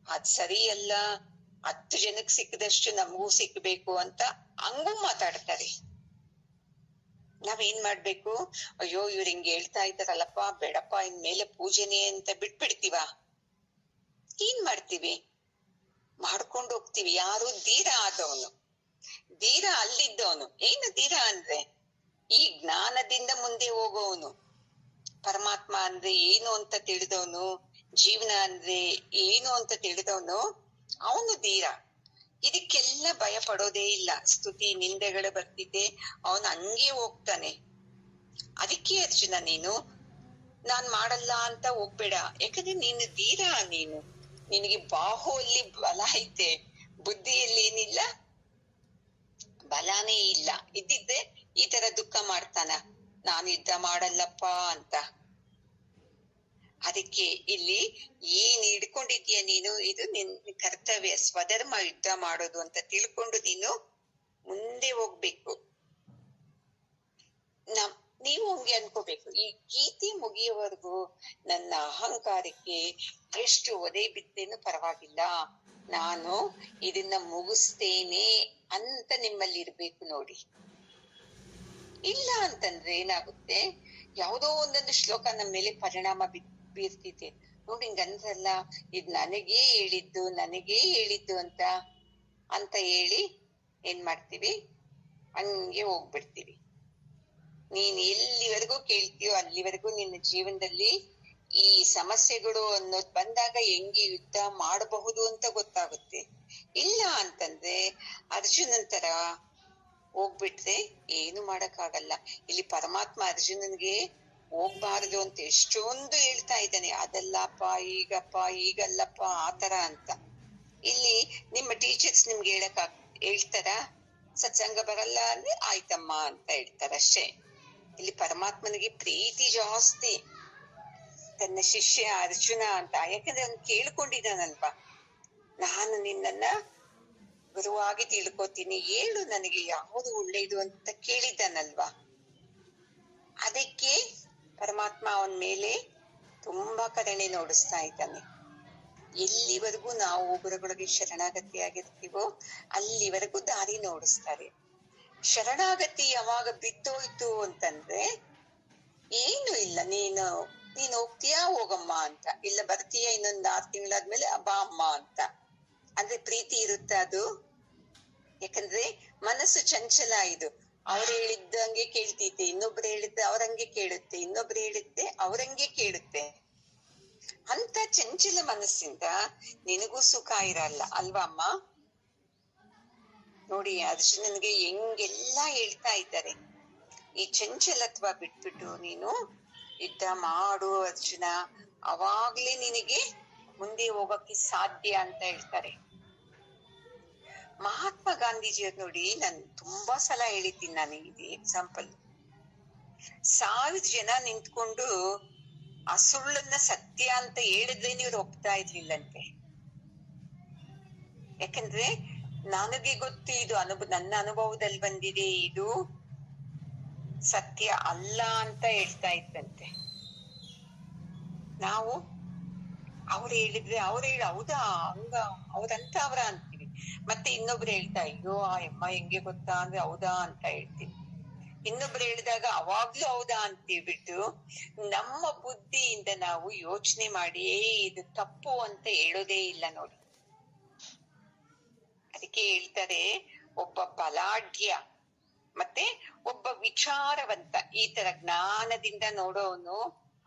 ಅದ್ ಸರಿ ಅಲ್ಲ, 10 ಜನಕ್ ಸಿಕ್ಕದಷ್ಟು ನಮಗೂ ಸಿಕ್ಬೇಕು ಅಂತ ಹಂಗೂ ಮಾತಾಡ್ತಾರೆ. ನಾವೇನ್ ಮಾಡ್ಬೇಕು, ಅಯ್ಯೋ ಇವ್ರ ಹಿಂಗ್ ಹೇಳ್ತಾ ಇದ್ದಾರಲ್ಲಪ್ಪ, ಬೇಡಪ್ಪ ಇನ್ಮೇಲೆ ಪೂಜೆನೆ ಅಂತ ಬಿಟ್ಬಿಡ್ತೀವ. ಏನ್ ಮಾಡ್ತೀವಿ, ಮಾಡ್ಕೊಂಡು ಹೋಗ್ತೀವಿ. ಯಾರು ಧೀರ ಆದವನು, ಧೀರ ಅಲ್ಲಿದ್ದವನು. ಏನು ಧೀರ ಅಂದ್ರೆ ಈ ಜ್ಞಾನದಿಂದ ಮುಂದೆ ಹೋಗೋವನು, ಪರಮಾತ್ಮ ಅಂದ್ರೆ ಏನು ಅಂತ ತಿಳಿದವನು, ಜೀವನ ಅಂದ್ರೆ ಏನು ಅಂತ ತಿಳಿದವನು, ಅವನು ಧೀರ. ಇದಕ್ಕೆಲ್ಲ ಭಯ ಪಡೋದೇ ಇಲ್ಲ. ಸ್ತುತಿ ನಿಂದೆಗಳು ಬರ್ತಿದ್ದೆ ಅವನು ಹಂಗೆ ಹೋಗ್ತಾನೆ. ಅದಕ್ಕೆ ಅರ್ಜುನ, ನೀನು ನಾನ್ ಮಾಡಲ್ಲ ಅಂತ ಹೋಗ್ಬೇಡ. ಯಾಕಂದ್ರೆ ನೀನು ಧೀರ, ನಿನಗೆ ಬಾಹುವಲ್ಲಿ ಬಲ ಐತೆ, ಬುದ್ಧಿಯಲ್ಲಿ ಏನಿಲ್ಲ, ಬಲಾನೇ ಇಲ್ಲ. ಇದ್ದಿದ್ದೆ ಈ ತರ ದುಃಖ ಮಾಡ್ತಾನ, ನಾನು ಯುದ್ಧ ಮಾಡಲ್ಲಪ್ಪ ಅಂತ. ಅದಕ್ಕೆ ಇಲ್ಲಿ ಏನ್ ಹಿಡ್ಕೊಂಡಿದ್ಯಾ ನೀನು, ಇದು ನಿನ್ ಕರ್ತವ್ಯ, ಸ್ವಧರ್ಮ ಯುದ್ಧ ಮಾಡೋದು ಅಂತ ತಿಳ್ಕೊಂಡು ನೀನು ಮುಂದೆ ಹೋಗ್ಬೇಕು. ನೀವು ಹಂಗೆ ಅನ್ಕೋಬೇಕು, ಈ ಗೀತೆ ಮುಗಿಯೋವರೆಗೂ ನನ್ನ ಅಹಂಕಾರಕ್ಕೆ ಎಷ್ಟು ಒದೆ ಬಿದ್ದೇನು ಪರವಾಗಿಲ್ಲ, ನಾನು ಇದನ್ನ ಮುಗಿಸ್ತೇನೆ ಅಂತ ನಿಮ್ಮಲ್ಲಿ ಇರ್ಬೇಕು ನೋಡಿ. ಇಲ್ಲ ಅಂತಂದ್ರೆ ಏನಾಗುತ್ತೆ, ಯಾವುದೋ ಒಂದೊಂದು ಶ್ಲೋಕ ನಮ್ಮ ಮೇಲೆ ಪರಿಣಾಮ ಬೀರ್ತಿದೆ ನೋಡಿ. ಹಿಂಗಂದ್ರಲ್ಲ, ಇದ್ ನನಗೇ ಹೇಳಿದ್ದು ಅಂತ ಹೇಳಿ ಏನ್ ಮಾಡ್ತೀವಿ, ಹಂಗೆ ಹೋಗ್ಬಿಡ್ತೀವಿ. ನೀನ್ ಎಲ್ಲಿವರೆಗೂ ಕೇಳ್ತೀಯೋ ಅಲ್ಲಿವರೆಗೂ ನಿನ್ನ ಜೀವನದಲ್ಲಿ ಈ ಸಮಸ್ಯೆಗಳು ಅನ್ನೋದ್ ಬಂದಾಗ ಹೆಂಗೆ ಯುದ್ಧ ಮಾಡಬಹುದು ಅಂತ ಗೊತ್ತಾಗುತ್ತೆ. ಇಲ್ಲ ಅಂತಂದ್ರೆ ಅರ್ಜುನನ್ ತರ ಹೋಗ್ಬಿಟ್ರೆ ಏನು ಮಾಡಕ್ಕಾಗಲ್ಲ. ಇಲ್ಲಿ ಪರಮಾತ್ಮ ಅರ್ಜುನನ್ಗೆ ಹೋಗ್ಬಾರದು ಅಂತ ಎಷ್ಟೊಂದು ಹೇಳ್ತಾ ಇದ್ದಾನೆ, ಅದಲ್ಲಪ್ಪ, ಈಗಲ್ಲಪ್ಪ, ಆತರ ಅಂತ. ಇಲ್ಲಿ ನಿಮ್ಮ ಟೀಚರ್ಸ್ ನಿಮ್ಗೆ ಹೇಳ್ತಾರ, ಸತ್ಸಂಗ ಬರಲ್ಲ ಅಂದ್ರೆ ಆಯ್ತಮ್ಮ ಅಂತ ಹೇಳ್ತಾರ ಅಷ್ಟೇ. ಇಲ್ಲಿ ಪರಮಾತ್ಮನಿಗೆ ಪ್ರೀತಿ ಜಾಸ್ತಿ ತನ್ನ ಶಿಷ್ಯ ಅರ್ಜುನ ಅಂತ. ಯಾಕಂದ್ರೆ ಅವ್ನು ಕೇಳ್ಕೊಂಡಿದ್ದಾನಲ್ವಾ, ನಾನು ನಿನ್ನನ್ನ ಗುರುವಾಗಿ ತಿಳ್ಕೊತೀನಿ, ಹೇಳು ನನಗೆ ಯಾವುದು ಒಳ್ಳೇದು ಅಂತ ಕೇಳಿದ್ದಾನಲ್ವಾ. ಅದಕ್ಕೆ ಪರಮಾತ್ಮ ಅವನ ಮೇಲೆ ತುಂಬಾ ಕರುಣೆ ನೋಡಿಸ್ತಾ ಇದ್ದಾನೆ. ಎಲ್ಲಿವರೆಗೂ ನಾವು ಗುರುಗಳಿಗೆ ಶರಣಾಗತಿ ಆಗಿರ್ತೀವೋ ಅಲ್ಲಿವರೆಗೂ ದಾರಿ ನೋಡಿಸ್ತಾರೆ. ಶರಣಾಗತಿ ಯಾವಾಗ ಬಿದ್ದೋಯ್ತು ಅಂತಂದ್ರೆ ಏನು ಇಲ್ಲ, ನೀನು ಹೋಗ್ತೀಯಾ ಹೋಗಮ್ಮ ಅಂತ, ಇಲ್ಲ ಬರ್ತೀಯಾ ಇನ್ನೊಂದ್ 6 ತಿಂಗಳಾದ್ಮೇಲೆ ಬಾ ಅಮ್ಮ ಅಂತ. ಅಂದ್ರೆ ಪ್ರೀತಿ ಇರುತ್ತೆ ಅದು. ಯಾಕಂದ್ರೆ ಮನಸ್ಸು ಚಂಚಲ ಇದು. ಅವ್ರು ಹೇಳಿದ್ದಂಗೆ ಕೇಳ್ತೈತೆ, ಇನ್ನೊಬ್ರು ಹೇಳಿದ್ದೆ ಅವ್ರಂಗೆ ಕೇಳುತ್ತೆ, ಇನ್ನೊಬ್ರು ಹೇಳಿದ್ದೆ ಅವ್ರಂಗೆ ಕೇಳುತ್ತೆ. ಅಂತ ಚಂಚಲ ಮನಸ್ಸಿಂದ ನಿನಗೂ ಸುಖ ಇರಲ್ಲ ಅಲ್ವಾ ಅಮ್ಮ. ನೋಡಿ ಅರ್ಜುನನ್ಗೆ ಹೆಂಗೆಲ್ಲಾ ಹೇಳ್ತಾ ಇದ್ದಾರೆ, ಈ ಚಂಚಲತ್ವ ಬಿಟ್ಬಿಟ್ಟು ನೀನು ಯುದ್ಧ ಮಾಡು ಅರ್ಜುನ, ಅವಾಗ್ಲೇ ನಿನಗೆ ಮುಂದೆ ಹೋಗಕ್ಕೆ ಸಾಧ್ಯ ಅಂತ ಹೇಳ್ತಾರೆ. ಮಹಾತ್ಮ ಗಾಂಧೀಜಿಯವ್ರು ನೋಡಿ, ನಾನು ತುಂಬಾ ಸಲ ಹೇಳಿದ್ದೀನಿ, ನಾನು ಇದು ಎಕ್ಸಾಂಪಲ್. 1000 ಜನ ನಿಂತ್ಕೊಂಡು ಆ ಸುಳ್ಳನ್ನ ಸತ್ಯ ಅಂತ ಹೇಳಿದ್ರೇನೆ ಇವ್ರು ಒಪ್ತಾ ಇರ್ಲಿಲ್ಲಂತೆ. ಯಾಕಂದ್ರೆ ನನಗೆ ಗೊತ್ತು, ಇದು ನನ್ನ ಅನುಭವದಲ್ಲಿ ಬಂದಿದೆ, ಇದು ಸತ್ಯ ಅಲ್ಲ ಅಂತ ಹೇಳ್ತಾ ಇದ್ದಂತೆ. ನಾವು ಅವ್ರು ಹೇಳಿದ್ರೆ ಹೌದಾ ಹಂಗ ಅವ್ರಂತ ಅವ್ರ ಅಂತೀವಿ. ಮತ್ತೆ ಇನ್ನೊಬ್ರು ಹೇಳ್ತಾ, ಅಯ್ಯೋ ಆ ಅಮ್ಮ ಹೆಂಗೆ ಗೊತ್ತಾ ಅಂದ್ರೆ ಹೌದಾ ಅಂತ ಹೇಳ್ತೀವಿ. ಇನ್ನೊಬ್ರು ಹೇಳಿದಾಗ ಅವಾಗ್ಲೂ ಹೌದಾ ಅಂತೀವಿ ಬಿಟ್ಟು ನಮ್ಮ ಬುದ್ಧಿಯಿಂದ ನಾವು ಯೋಚನೆ ಮಾಡಿ ಇದು ತಪ್ಪು ಅಂತ ಹೇಳೋದೇ ಇಲ್ಲ ನೋಡಿ. ಅದಕ್ಕೆ ಹೇಳ್ತಾರೆ, ಒಬ್ಬ ಬಲಾಢ್ಯ ಮತ್ತೆ ಒಬ್ಬ ವಿಚಾರವಂತ ಈ ತರ ಜ್ಞಾನದಿಂದ ನೋಡೋನು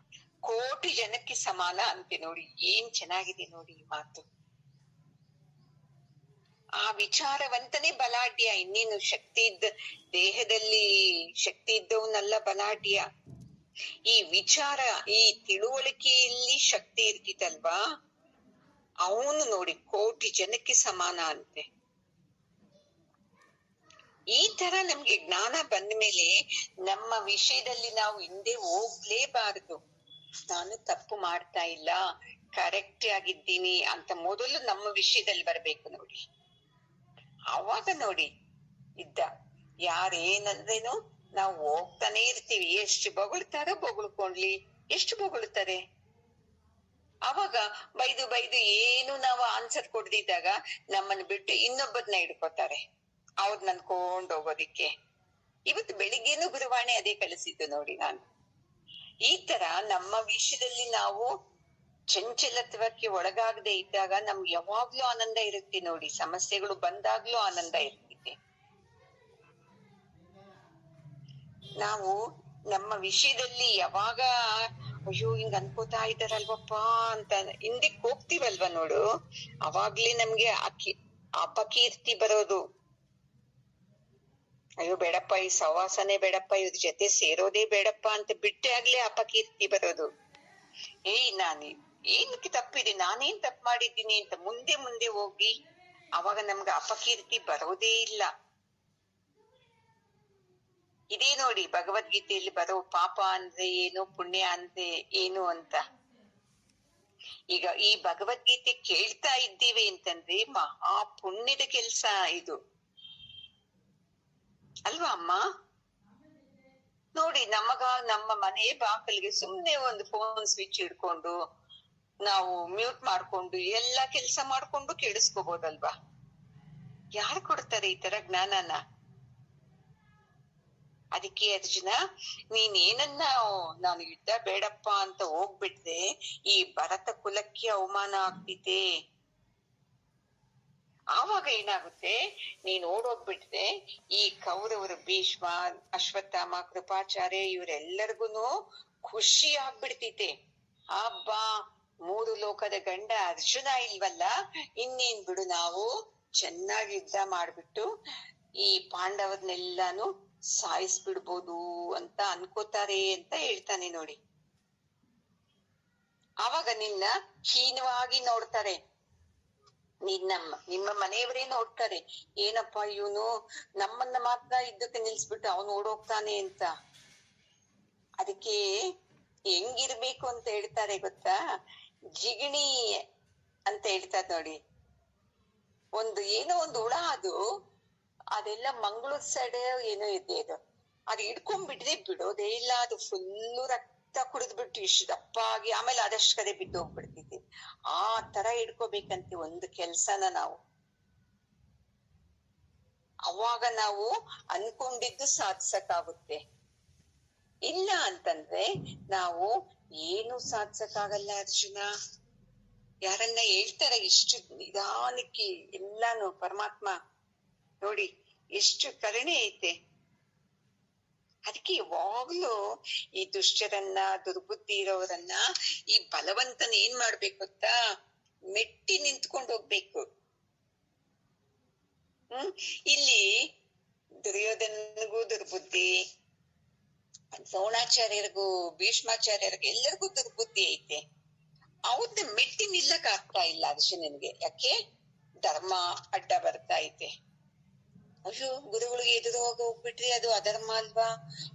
1,000,000 ಜನಕ್ಕೆ ಸಮಾನ ಅಂತೆ ನೋಡಿ. ಏನ್ ಚೆನ್ನಾಗಿದೆ ನೋಡಿ ಈ ಮಾತು. ಆ ವಿಚಾರವಂತನೇ ಬಲಾಢ್ಯ, ಇನ್ನೇನು ದೇಹದಲ್ಲಿ ಶಕ್ತಿ ಇದ್ದವನಲ್ಲ ಬಲಾಢ್ಯ. ಈ ವಿಚಾರ, ಈ ತಿಳುವಳಿಕೆಯಲ್ಲಿ ಶಕ್ತಿ ಇರ್ತಿತ್ತಲ್ವಾ, ಅವನು ನೋಡಿ 1,000,000 ಜನಕ್ಕೆ ಸಮಾನ ಅಂತೆ. ಈ ತರ ನಮ್ಗೆ ಜ್ಞಾನ ಬಂದ ಮೇಲೆ ನಮ್ಮ ವಿಷಯದಲ್ಲಿ ನಾವು ಹಿಂದೆ ಹೋಗ್ಲೇಬಾರದು. ನಾನು ತಪ್ಪು ಮಾಡ್ತಾ ಇಲ್ಲ, ಕರೆಕ್ಟ್ ಆಗಿದ್ದೀನಿ ಅಂತ ಮೊದಲು ನಮ್ಮ ವಿಷಯದಲ್ಲಿ ಬರ್ಬೇಕು ನೋಡಿ. ಅವಾಗ ನೋಡಿ ಯಾರೇನಂದ್ರೇನು ನಾವು ಹೋಗ್ತಾನೆ ಇರ್ತೀವಿ. ಎಷ್ಟು ಬೊಗಳ್ತಾರೋ ಬೊಗಳ್ಕೊಂಡ್ಲಿ, ಎಷ್ಟು ಬೊಗಳ್ತಾರೆ. ಅವಾಗ ಬೈದು ಏನು ನಾವು ಆನ್ಸರ್ ಕೊಡ್ದಿದ್ದಾಗ ನಮ್ಮನ್ನ ಬಿಟ್ಟು ಇನ್ನೊಬ್ಬರನ್ನ ಹಿಡ್ಕೋತಾರೆ, ಅವ್ರನ್ನ ಅನ್ಕೊಂಡ್ ಹೋಗೋದಿಕ್ಕೆ. ಇವತ್ತು ಬೆಳಿಗ್ಗೆನು ಗುರುವಾಣಿ ಅದೇ ಕಲಿಸಿದ್ದು ನೋಡಿ ನಾನು. ಈ ತರ ನಮ್ಮ ವಿಷಯದಲ್ಲಿ ನಾವು ಚಂಚಲತ್ವಕ್ಕೆ ಒಳಗಾಗದೆ ಇದ್ದಾಗ ನಮ್ಗೆ ಯಾವಾಗ್ಲೂ ಆನಂದ ಇರುತ್ತೆ ನೋಡಿ. ಸಮಸ್ಯೆಗಳು ಬಂದಾಗ್ಲೂ ಆನಂದ ಇರ್ತಿದೆ. ನಾವು ನಮ್ಮ ವಿಷಯದಲ್ಲಿ ಯಾವಾಗ ಅಯ್ಯೋ ಹಿಂಗ್ ಅನ್ಕೋತಾ ಇದ್ದಾರಲ್ವಪ್ಪ ಅಂತ ಹಿಂದಕ್ ಹೋಗ್ತಿವಲ್ವ ನೋಡು, ಅವಾಗ್ಲೇ ನಮ್ಗೆ ಅಪಕೀರ್ತಿ ಬರೋದು. ಅಯ್ಯೋ ಬೇಡಪ್ಪ, ಈ ಸವಾಸನೆ ಬೇಡಪ್ಪ, ಇವ್ರ ಜೊತೆ ಸೇರೋದೇ ಬೇಡಪ್ಪ ಅಂತ ಬಿಟ್ಟೆ ಆಗ್ಲೇ ಅಪಕೀರ್ತಿ ಬರೋದು. ನಾನು ಏನಕ್ಕೆ ತಪ್ಪಿದೆ, ನಾನೇನ್ ತಪ್ಪು ಮಾಡಿದ್ದೀನಿ ಅಂತ ಮುಂದೆ ಮುಂದೆ ಹೋಗಿ ಅವಾಗ ನಮ್ಗೆ ಅಪಕೀರ್ತಿ ಬರೋದೇ ಇಲ್ಲ. ಇದೇ ನೋಡಿ ಭಗವದ್ಗೀತೆಯಲ್ಲಿ ಬರೋ ಪಾಪ ಅಂದ್ರೆ ಏನು, ಪುಣ್ಯ ಅಂದ್ರೆ ಏನು ಅಂತ. ಈಗ ಈ ಭಗವದ್ಗೀತೆ ಕೇಳ್ತಾ ಇದ್ದೀವಿ ಅಂತಂದ್ರೆ ಮಹಾ ಪುಣ್ಯದ ಕೆಲ್ಸ ಇದು ಅಲ್ವಾ ಅಮ್ಮ? ನೋಡಿ ನಮ್ಮ ಮನೆ ಬಾಕಲ್ಗೆ ಸುಮ್ನೆ ಒಂದು ಫೋನ್ ಸ್ವಿಚ್ ಇಡ್ಕೊಂಡು ನಾವು ಮ್ಯೂಟ್ ಮಾಡ್ಕೊಂಡು ಎಲ್ಲಾ ಕೆಲ್ಸ ಮಾಡ್ಕೊಂಡು ಕೇಳಿಸ್ಕೋಬಹುದಲ್ವಾ? ಯಾರು ಕೊಡ್ತಾರೆ ಈ ತರ ಜ್ಞಾನನ? ಅದಕ್ಕೆ ಅರ್ಜುನ, ನೀನೇನನ್ನ ನಾನು ಯುದ್ಧ ಬೇಡಪ್ಪ ಅಂತ ಹೋಗ್ಬಿಟ್ರೆ ಈ ಭರತ ಕುಲಕ್ಕೆ ಅವಮಾನ ಆಗ್ತಿದೆ. ಆವಾಗ ಏನಾಗುತ್ತೆ, ನೀನ್ ಓಡೋಗ್ಬಿಟ್ರೆ ಈ ಕೌರವರು ಭೀಷ್ಮ, ಅಶ್ವತ್ಥಾಮ, ಕೃಪಾಚಾರ್ಯ ಇವರೆಲ್ಲರಿಗೂನು ಖುಷಿ ಆಗ್ಬಿಡ್ತಿದೆ. ಹಬ್ಬಾ, 3 ಲೋಕದ ಗಂಡ ಅರ್ಜುನ ಇಲ್ವಲ್ಲ, ಇನ್ನೇನ್ ಬಿಡು, ನಾವು ಚೆನ್ನಾಗಿ ಯುದ್ಧ ಮಾಡ್ಬಿಟ್ಟು ಈ ಪಾಂಡವರ್ನೆಲ್ಲಾನು ಸಾಯಿಸ್ಬಿಡ್ಬೋದು ಅಂತ ಅನ್ಕೋತಾರೆ ಅಂತ ಹೇಳ್ತಾನೆ ನೋಡಿ. ಆವಾಗ ನಿನ್ನ ಹೀನವಾಗಿ ನೋಡ್ತಾರೆ, ನಿಮ್ಮ ಮನೆಯವರೇ ನೋಡ್ತಾರೆ, ಏನಪ್ಪಾ ಇವನು ನಮ್ಮನ್ನ ಮಾತ್ರ ಯುದ್ಧಕ್ಕೆ ನಿಲ್ಸ್ಬಿಟ್ಟು ಅವನು ಓಡೋಗ್ತಾನೆ ಅಂತ. ಅದಕ್ಕೆ ಹೆಂಗಿರ್ಬೇಕು ಅಂತ ಹೇಳ್ತಾರೆ ಗೊತ್ತಾ? ಜಿಗಣಿ ಅಂತ ಹೇಳ್ತಾರೆ ನೋಡಿ. ಏನೋ ಒಂದು ಹುಳ, ಅದೆಲ್ಲ ಮಂಗಳೂರ್ ಸೈಡ್ ಏನೋ ಇದೆ, ಅದು ಹಿಡ್ಕೊಂಡ್ಬಿಟ್ರೆ ಬಿಡೋದೇ ಇಲ್ಲ, ಅದು ಫುಲ್ಲು ರಕ್ತ ಕುಡಿದ್ಬಿಟ್ಟು ಇಷ್ಟು ದಪ್ಪ ಆಗಿ ಆಮೇಲೆ ಅದಷ್ಟು ಕಡೆ ಬಿದ್ದು ಹೋಗ್ಬಿಡ್ತಿದ್ವಿ. ಆ ತರ ಹಿಡ್ಕೋಬೇಕಂತೆ ಒಂದು ಕೆಲ್ಸನ ನಾವು. ಅವಾಗ ನಾವು ಅನ್ಕೊಂಡಿದ್ದು ಸಾಧಿಸಕ್ಕಾಗುತ್ತೆ. ಇಲ್ಲ ಅಂತಂದ್ರೆ ನಾವು ಏನು ಸಾಧಿಸಕ್ಕಾಗಲ್ಲ ಅರ್ಜುನ. ಯಾರನ್ನ ಹೇಳ್ತಾರೆ ಇಷ್ಟು ನಿಧಾನಕ್ಕೆ ಎಲ್ಲಾನು ಪರಮಾತ್ಮ ನೋಡಿ ಎಷ್ಟು ಕರುಣೆ ಐತೆ. ಅದಕ್ಕೆ ಯಾವಾಗ್ಲೂ ಈ ದುಷ್ಟರನ್ನ, ದುರ್ಬುದ್ಧಿ ಇರೋರನ್ನ ಈ ಬಲವಂತನ ಏನ್ ಮಾಡ್ಬೇಕು ಗೊತ್ತಾ? ಮೆಟ್ಟಿ ನಿಂತ್ಕೊಂಡು ಹೋಗ್ಬೇಕು. ಇಲ್ಲಿ ದುರ್ಯೋಧನನಿಗೂ ದುರ್ಬುದ್ಧಿ, ದ್ರೋಣಾಚಾರ್ಯರಿಗೂ ಭೀಷ್ಮಾಚಾರ್ಯರಿಗೂ ಎಲ್ಲರಿಗೂ ದುರ್ಬುದ್ಧಿ ಐತೆ. ಅವ್ರನ್ನ ಮೆಟ್ಟಿ ನಿಲ್ಲಕ್ ಆಗ್ತಾ ಇಲ್ಲ ಅರ್ಜುನನ್ಗೆ. ಯಾಕೆ? ಧರ್ಮ ಅಡ್ಡ ಬರ್ತಾ ಐತೆ. ಅಯ್ಯೋ, ಗುರುಗಳಿಗೆ ಎದುರು ಹೋಗ್ಬಿಟ್ರಿ ಅದು ಅಧರ್ಮ ಅಲ್ವಾ?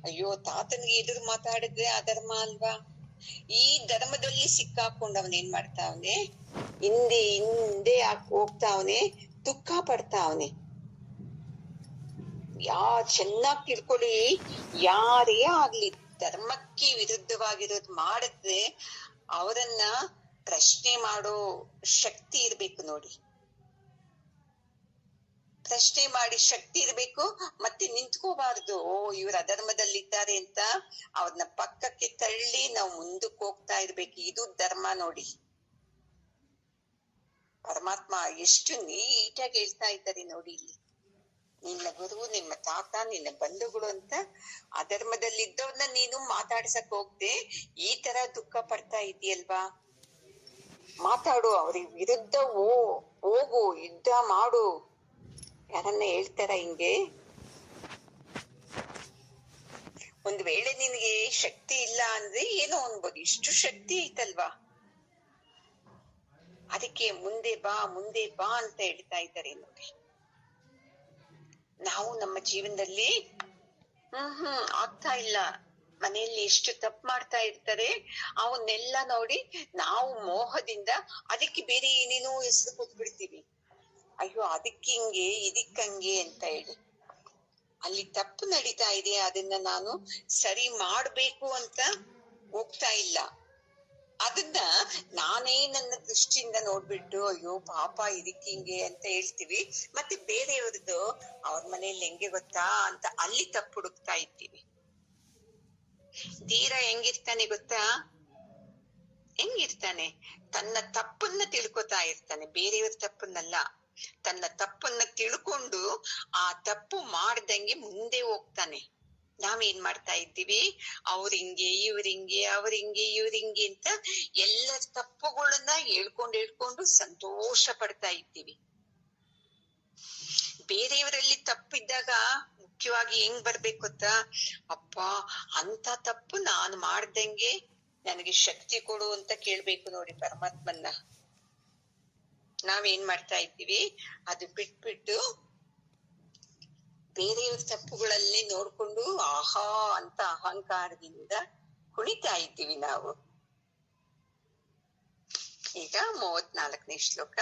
ಅಯ್ಯೋ, ತಾತನಿಗೆ ಎದುರು ಮಾತಾಡಿದ್ರೆ ಅಧರ್ಮ ಅಲ್ವಾ? ಈ ಧರ್ಮದಲ್ಲಿ ಸಿಕ್ಕಾಕೊಂಡು ಅವನ್ ಏನ್ ಮಾಡ್ತಾವನೆ, ಹಿಂದೆ ಹೋಗ್ತಾವನೆ, ದುಃಖ ಪಡ್ತಾವನೆ. ಚೆನ್ನಾಗ್ ತಿಳ್ಕೊಳ್ಳಿ, ಯಾರೇ ಆಗ್ಲಿ ಧರ್ಮಕ್ಕೆ ವಿರುದ್ಧವಾಗಿರೋದು ಮಾಡಿದ್ರೆ ಅವರನ್ನ ಪ್ರಶ್ನೆ ಮಾಡೋ ಶಕ್ತಿ ಇರ್ಬೇಕು ನೋಡಿ. ಪ್ರಶ್ನೆ ಮಾಡಿ ಶಕ್ತಿ ಇರ್ಬೇಕು. ಮತ್ತೆ ನಿಂತ್ಕೋಬಾರ್ದು, ಇವ್ರ ಅಧರ್ಮದಲ್ಲಿದ್ದಾರೆ ಅಂತ ಅವ್ರನ್ನ ಪಕ್ಕಕ್ಕೆ ತಳ್ಳಿ ನಾವು ಮುಂದಕ್ಕೆ ಹೋಗ್ತಾ ಇರ್ಬೇಕು. ಇದು ಧರ್ಮ ನೋಡಿ. ಪರಮಾತ್ಮ ಎಷ್ಟು ನೀಟಾಗಿ ಹೇಳ್ತಾ ಇದ್ದಾರೆ ನೋಡಿ ಇಲ್ಲಿ. ನಿನ್ನ ಗುರು, ನಿಮ್ಮ ತಾತ, ನಿನ್ನ ಬಂಧುಗಳು ಅಂತ ಅಧರ್ಮದಲ್ಲಿದ್ದವ್ರನ್ನ ನೀನು ಮಾತಾಡ್ಸಕ್ ಹೋಗ್ದೆ ಈ ತರ ದುಃಖ ಪಡ್ತಾ ಇದೆಯಲ್ವಾ? ಮಾತಾಡು, ಅವ್ರಿಗೆ ವಿರುದ್ಧ ಹೋಗು, ಯುದ್ಧ ಮಾಡು. ಯಾರನ್ನ ಹೇಳ್ತಾರ ಹಿಂಗೆ? ಒಂದ್ ವೇಳೆ ನಿನ್ಗೆ ಶಕ್ತಿ ಇಲ್ಲ ಅಂದ್ರೆ ಏನೋ ಅನ್ಬೋದು, ಇಷ್ಟು ಶಕ್ತಿ ಐತಲ್ವಾ? ಅದಕ್ಕೆ ಮುಂದೆ ಬಾ ಅಂತ ಹೇಳ್ತಾ ಇದ್ದಾರೆ ನೋಡಿ. ನಾವು ನಮ್ಮ ಜೀವನದಲ್ಲಿ ಆಗ್ತಾ ಇಲ್ಲ, ಮನೆಯಲ್ಲಿ ಎಷ್ಟು ತಪ್ಪು ಮಾಡ್ತಾ ಇರ್ತಾರೆ, ಅವನ್ನೆಲ್ಲ ನೋಡಿ ನಾವು ಮೋಹದಿಂದ ಅದಕ್ಕೆ ಬೇರೆ ಏನೇನೋ ಹೆಸರು ಕೊಟ್ಬಿಡ್ತೀವಿ. ಅಯ್ಯೋ, ಅದಕ್ಕಿಂಗೆ ಇದಕ್ಕಂಗೆ ಅಂತ ಹೇಳಿ ಅಲ್ಲಿ ತಪ್ಪು ನಡೀತಾ ಇದೆ, ಅದನ್ನ ನಾನು ಸರಿ ಮಾಡ್ಬೇಕು ಅಂತ ಹೋಗ್ತಾ ಇಲ್ಲ. ಅದನ್ನ ನಾನೇ ನನ್ನ ದೃಷ್ಟಿಯಿಂದ ನೋಡ್ಬಿಟ್ಟು ಅಯ್ಯೋ ಪಾಪ ಇದಕ್ಕಿಂಗೆ ಅಂತ ಹೇಳ್ತೀವಿ. ಮತ್ತೆ ಬೇರೆಯವ್ರದ್ದು ಅವ್ರ ಮನೇಲಿ ಹೆಂಗೆ ಗೊತ್ತಾ ಅಂತ ಅಲ್ಲಿ ತಪ್ಪು ಹುಡುಕ್ತಾ ಇರ್ತೀವಿ. ತೀರಾ ಹೆಂಗಿರ್ತಾನೆ ಗೊತ್ತಾ? ಹೆಂಗಿರ್ತಾನೆ? ತನ್ನ ತಪ್ಪನ್ನ ತಿಳ್ಕೊತಾ ಇರ್ತಾನೆ, ಬೇರೆಯವ್ರ ತಪ್ಪನ್ನಲ್ಲ. ತನ್ನ ತಪ್ಪನ್ನ ತಿಳ್ಕೊಂಡು ಆ ತಪ್ಪು ಮಾಡ್ದಂಗೆ ಮುಂದೆ ಹೋಗ್ತಾನೆ. ನಾವೇನ್ ಮಾಡ್ತಾ ಇದ್ದೀವಿ? ಅವ್ರಿಂಗೆ ಇವ್ರಿಂಗೆ, ಅವ್ರಿಂಗೆ ಇವ್ರಿಂಗೆ ಅಂತ ಎಲ್ಲ ತಪ್ಪುಗಳನ್ನ ಹೇಳ್ಕೊಂಡು ಸಂತೋಷ ಪಡ್ತಾ ಇದ್ದೀವಿ. ಬೇರೆಯವರಲ್ಲಿ ತಪ್ಪಿದ್ದಾಗ ಮುಖ್ಯವಾಗಿ ಹೆಂಗ್ ಬರ್ಬೇಕು ಗೊತ್ತಾ? ಅಪ್ಪ, ಅಂತ ತಪ್ಪು ನಾನು ಮಾಡ್ದಂಗೆ ನನಗೆ ಶಕ್ತಿ ಕೊಡು ಅಂತ ಕೇಳ್ಬೇಕು ನೋಡಿ ಪರಮಾತ್ಮನ್ನ. ನಾವೇನ್ ಮಾಡ್ತಾ ಇದ್ದೀವಿ, ಅದು ಬಿಟ್ಬಿಟ್ಟು ಬೇರೆಯವ್ರ ತಪ್ಪುಗಳಲ್ಲಿ ನೋಡ್ಕೊಂಡು ಆಹಾ ಅಂತ ಅಹಂಕಾರದಿಂದ ಕುಣಿತಾ ಇದ್ದೀವಿ ನಾವು. ಈಗ 34ನೇ ಶ್ಲೋಕ.